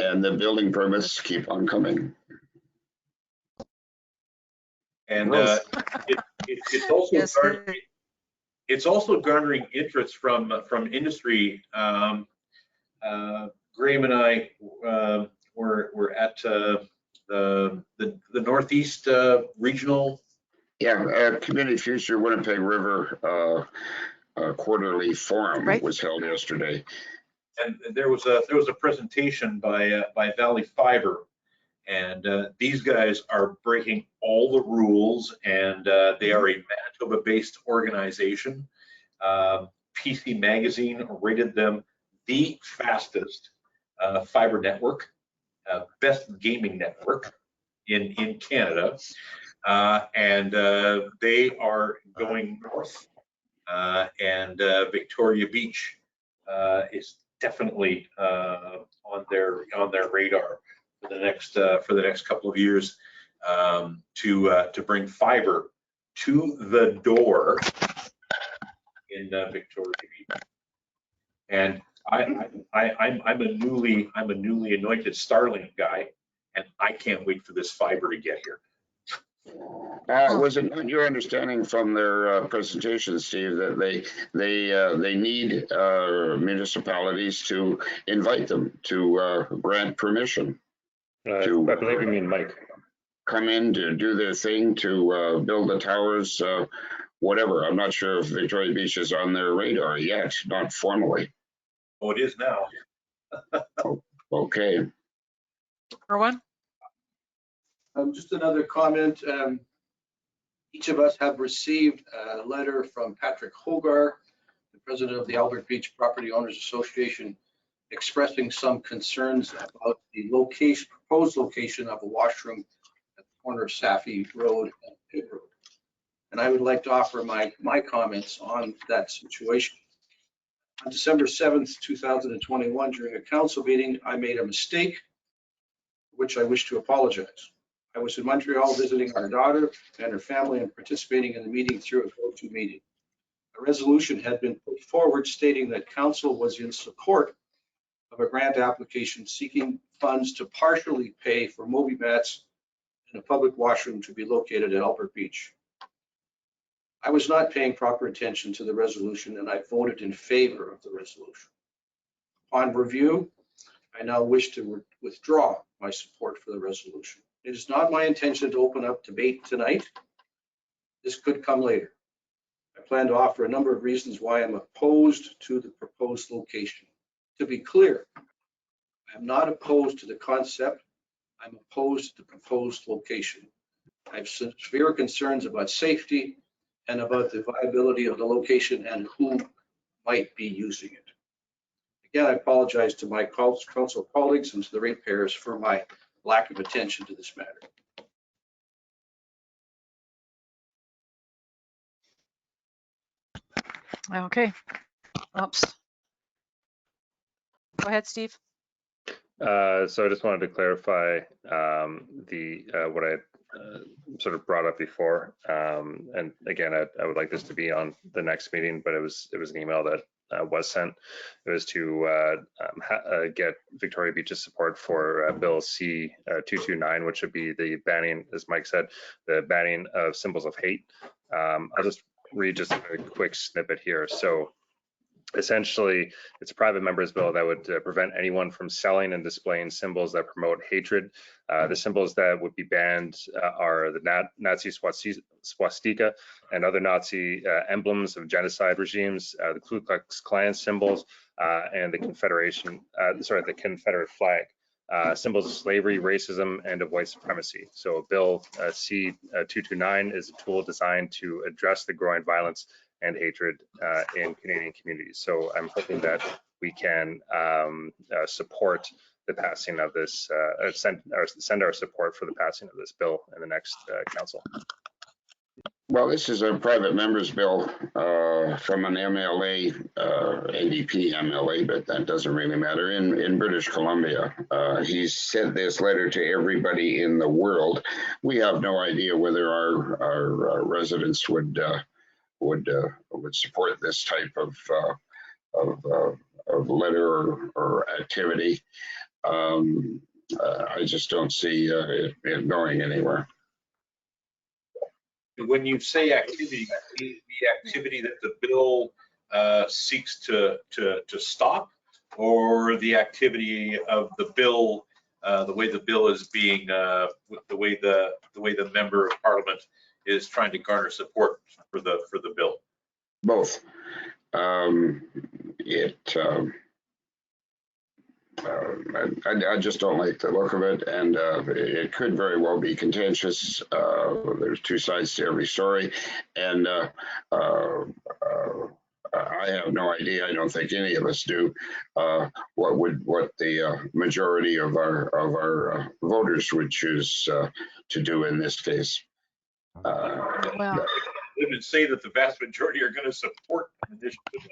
And the building permits keep on coming. And it's also Yes, it's also garnering interest from industry. Graham and I were at the Northeast Regional. Yeah, Community Future Winnipeg River quarterly forum was held yesterday. And there was a presentation by Valley Fiber, and these guys are breaking all the rules, and they are a Manitoba-based organization. PC Magazine rated them the fastest fiber network, best gaming network in Canada, and they are going north, and Victoria Beach is definitely on their radar for the next couple of years, to bring fiber to the door in Victoria Beach. And I'm a newly anointed Starlink guy, and I can't wait for this fiber to get here. Was it not your understanding from their presentation, Steve, that they need municipalities to invite them to grant permission? I believe you mean Mike. Come in to do their thing, to build the towers, whatever. I'm not sure if Victoria Beach is on their radar yet, not formally. Oh, it is now. Okay. Erwin? Just another comment. Each of us have received a letter from Patrick Hogar, the president of the Albert Beach Property Owners Association, expressing some concerns about the proposed location of a washroom at the corner of Safi Road and Pitt Road. And I would like to offer my comments on that situation. On December 7th, 2021, during a council meeting, I made a mistake, for which I wish to apologize. I was in Montreal visiting our daughter and her family and participating in the meeting through a GoToMeeting. A resolution had been put forward stating that council was in support of a grant application seeking funds to partially pay for Moby mats and a public washroom to be located at Albert Beach. I was not paying proper attention to the resolution and I voted in favor of the resolution. On review, I now wish to withdraw my support for the resolution. It is not my intention to open up debate tonight. This could come later. I plan to offer a number of reasons why I'm opposed to the proposed location. To be clear, I'm not opposed to the concept. I'm opposed to the proposed location. I have severe concerns about safety and about the viability of the location and who might be using it. Again, I apologize to my council colleagues and to the ratepayers for my lack of attention to this matter. Okay. Oops. Go ahead, Steve. So I just wanted to clarify what I sort of brought up before. And again, I would like this to be on the next meeting, but it was an email that was sent. It was to get Victoria Beach's support for Bill C-229, which would be the banning, as Mike said, the banning of symbols of hate. I'll just read just a quick snippet here. So essentially, it's a private member's bill that would prevent anyone from selling and displaying symbols that promote hatred. The symbols that would be banned are the Nazi swastika and other Nazi emblems of genocide regimes, the Ku Klux Klan symbols, and the the Confederate flag. Symbols of slavery, racism, and of white supremacy. So Bill C-229 is a tool designed to address the growing violence and hatred in Canadian communities. So I'm hoping that we can support the passing of this, send our support for the passing of this bill in the next council. Well, this is a private member's bill from an MLA, ADP MLA, but that doesn't really matter, in British Columbia. He sent this letter to everybody in the world. We have no idea whether our residents would support this type of letter or activity. I just don't see it going anywhere. When you say activity, the activity that the bill seeks to stop, or the activity of the bill, the way the bill is being, the way the member of parliament is trying to garner support for the bill? Both. I just don't like the look of it, and it could very well be contentious. There's two sides to every story, and I have no idea. I don't think any of us do. What the majority of our voters would choose to do in this case. Well, Would say that the vast majority are going to support an initiative.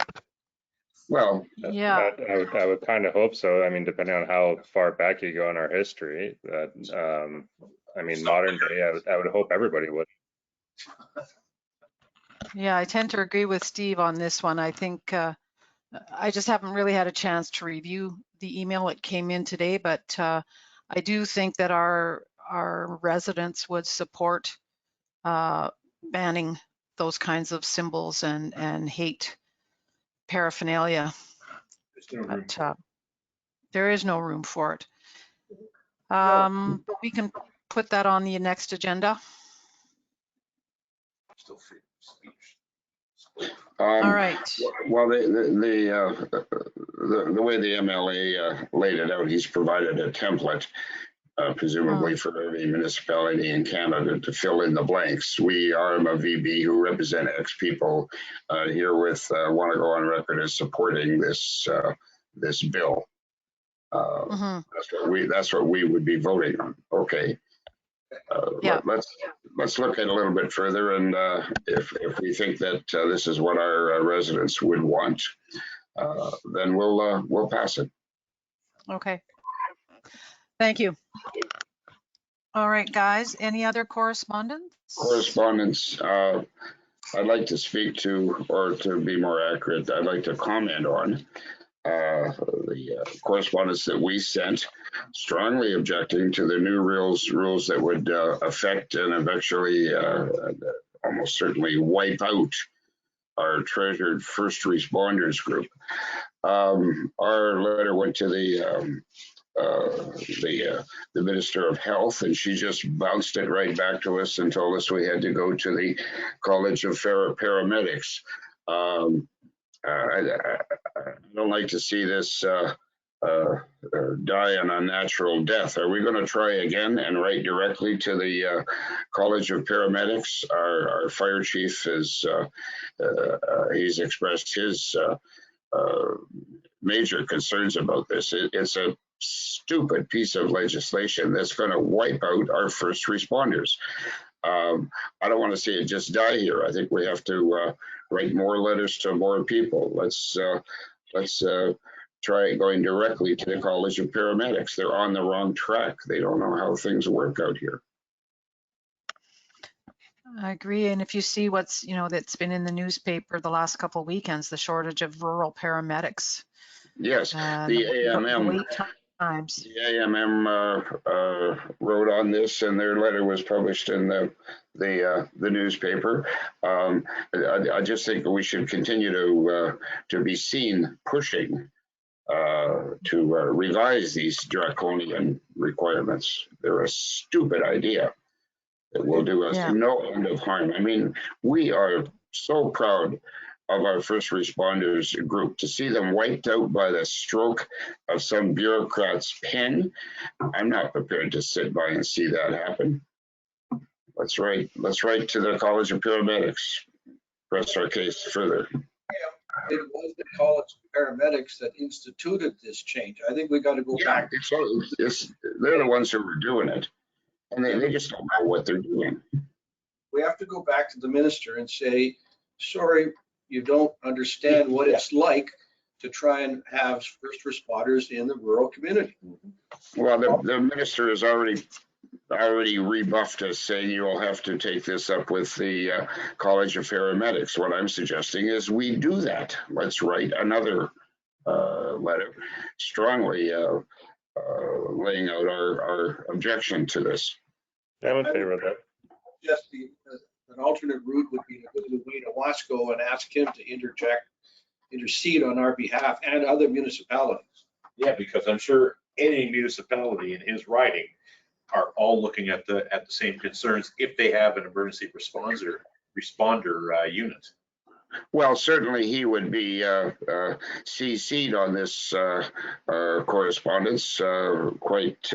Well, yeah, I would kind of hope so. I mean, depending on how far back you go in our history, I mean, modern day, I would hope everybody would. yeah, I tend to agree with Steve on this one. I think I just haven't really had a chance to review the email that came in today, but I do think that our residents would support banning those kinds of symbols and hate paraphernalia. But there is no room for it. But we can put that on the next agenda. All right. Well, the way the MLA laid it out, he's provided a template, presumably for every municipality in Canada to fill in the blanks. We are a VB who represent X people herewith want to go on record as supporting this bill. That's what we would be voting on. Okay. Yeah. Let's look at it a little bit further, and if we think that this is what our residents would want, then we'll pass it. Okay. Thank you. All right, guys. Any other correspondence? Correspondence. I'd like to speak to, or to be more accurate, I'd like to comment on the correspondence that we sent, strongly objecting to the new rules that would affect and eventually almost certainly wipe out our treasured first responders group. Our letter went to the Minister of Health, and she just bounced it right back to us and told us we had to go to the College of Paramedics. I don't like to see this die an unnatural death. Are we going to try again and write directly to the College of Paramedics? Our fire chief is he's expressed his major concerns about this. It's a stupid piece of legislation that's going to wipe out our first responders. I don't want to see it just die here. I think we have to write more letters to more people. Let's try going directly to the College of Paramedics. They're on the wrong track. They don't know how things work out here. I agree. And if you see what's, that's been in the newspaper the last couple of weekends, the shortage of rural paramedics. Yes, the AMM. Wait times. The AMM wrote on this, and their letter was published in the newspaper. I just think we should continue to be seen pushing to revise these draconian requirements. They're a stupid idea that will do us no end of harm. I mean, we are so proud of our first responders group. To see them wiped out by the stroke of some bureaucrat's pen, I'm not prepared to sit by and see that happen. Let's write to the College of Paramedics, press our case further. It was the College of Paramedics that instituted this change. I think we got to go back. They're the ones who were doing it, and they just don't know what they're doing. We have to go back to the minister and say, sorry, you don't understand what it's like to try and have first responders in the rural community. Well, the minister has already rebuffed us, saying you will have to take this up with the College of Paramedics. What I'm suggesting is we do that. Let's write another letter strongly laying out our objection to this. I'm in favor of that. Just an alternate route would be to go to Wayne Owasco and ask him to intercede on our behalf and other municipalities. Yeah, because I'm sure any municipality in his writing are all looking at the same concerns if they have an emergency responder unit. Well, certainly he would be CC'd on this correspondence quite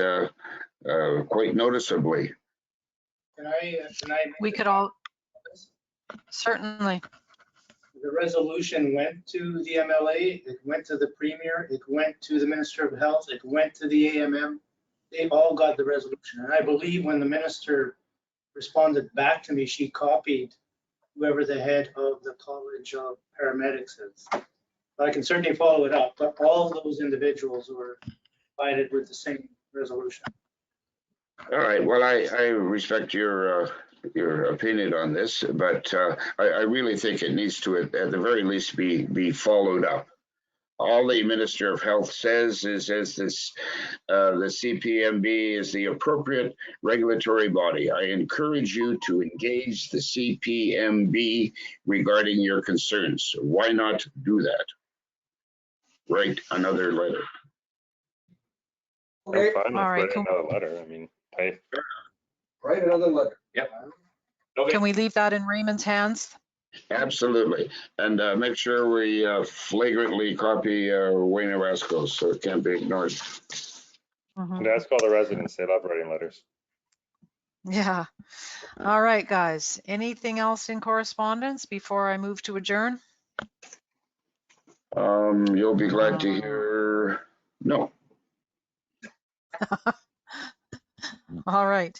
noticeably. Can I We could all, certainly. The resolution went to the MLA, it went to the Premier, it went to the Minister of Health, it went to the AMM. They all got the resolution. And I believe when the minister responded back to me, she copied whoever the head of the College of Paramedics is. But I can certainly follow it up, but all of those individuals were provided with the same resolution. All right, well, I respect your opinion on this, but I really think it needs to, at the very least, be followed up. All the Minister of Health says is this, the CPMB is the appropriate regulatory body. I encourage you to engage the CPMB regarding your concerns. Why not do that? Write another letter. Okay. I'm fine with All right, writing another letter. I mean, hey. Write another letter. Yep. Okay. Can we leave that in Raymond's hands? Absolutely, and make sure we flagrantly copy Wayne Owasco so it can't be ignored. Mhm. And ask all the residents, they love writing letters. Yeah. All right, guys. Anything else in correspondence before I move to adjourn? You'll be glad to hear no. All right.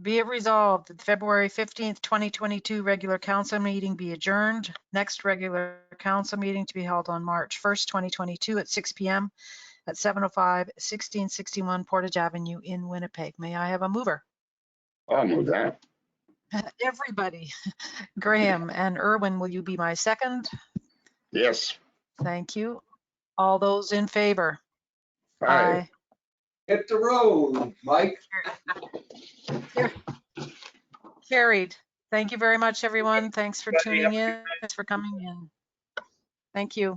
Be it resolved that the February 15th, 2022 regular council meeting be adjourned. Next regular council meeting to be held on March 1st, 2022 at 6 p.m. at 705 1661 Portage Avenue in Winnipeg. May I have a mover? I'll move that. Everybody. Graham and Erwin, will you be my second? Yes. Thank you. All those in favor? Aye. Hit the road, Mike. Carried. Thank you very much, everyone. Thanks for tuning in. Thanks for coming in. Thank you.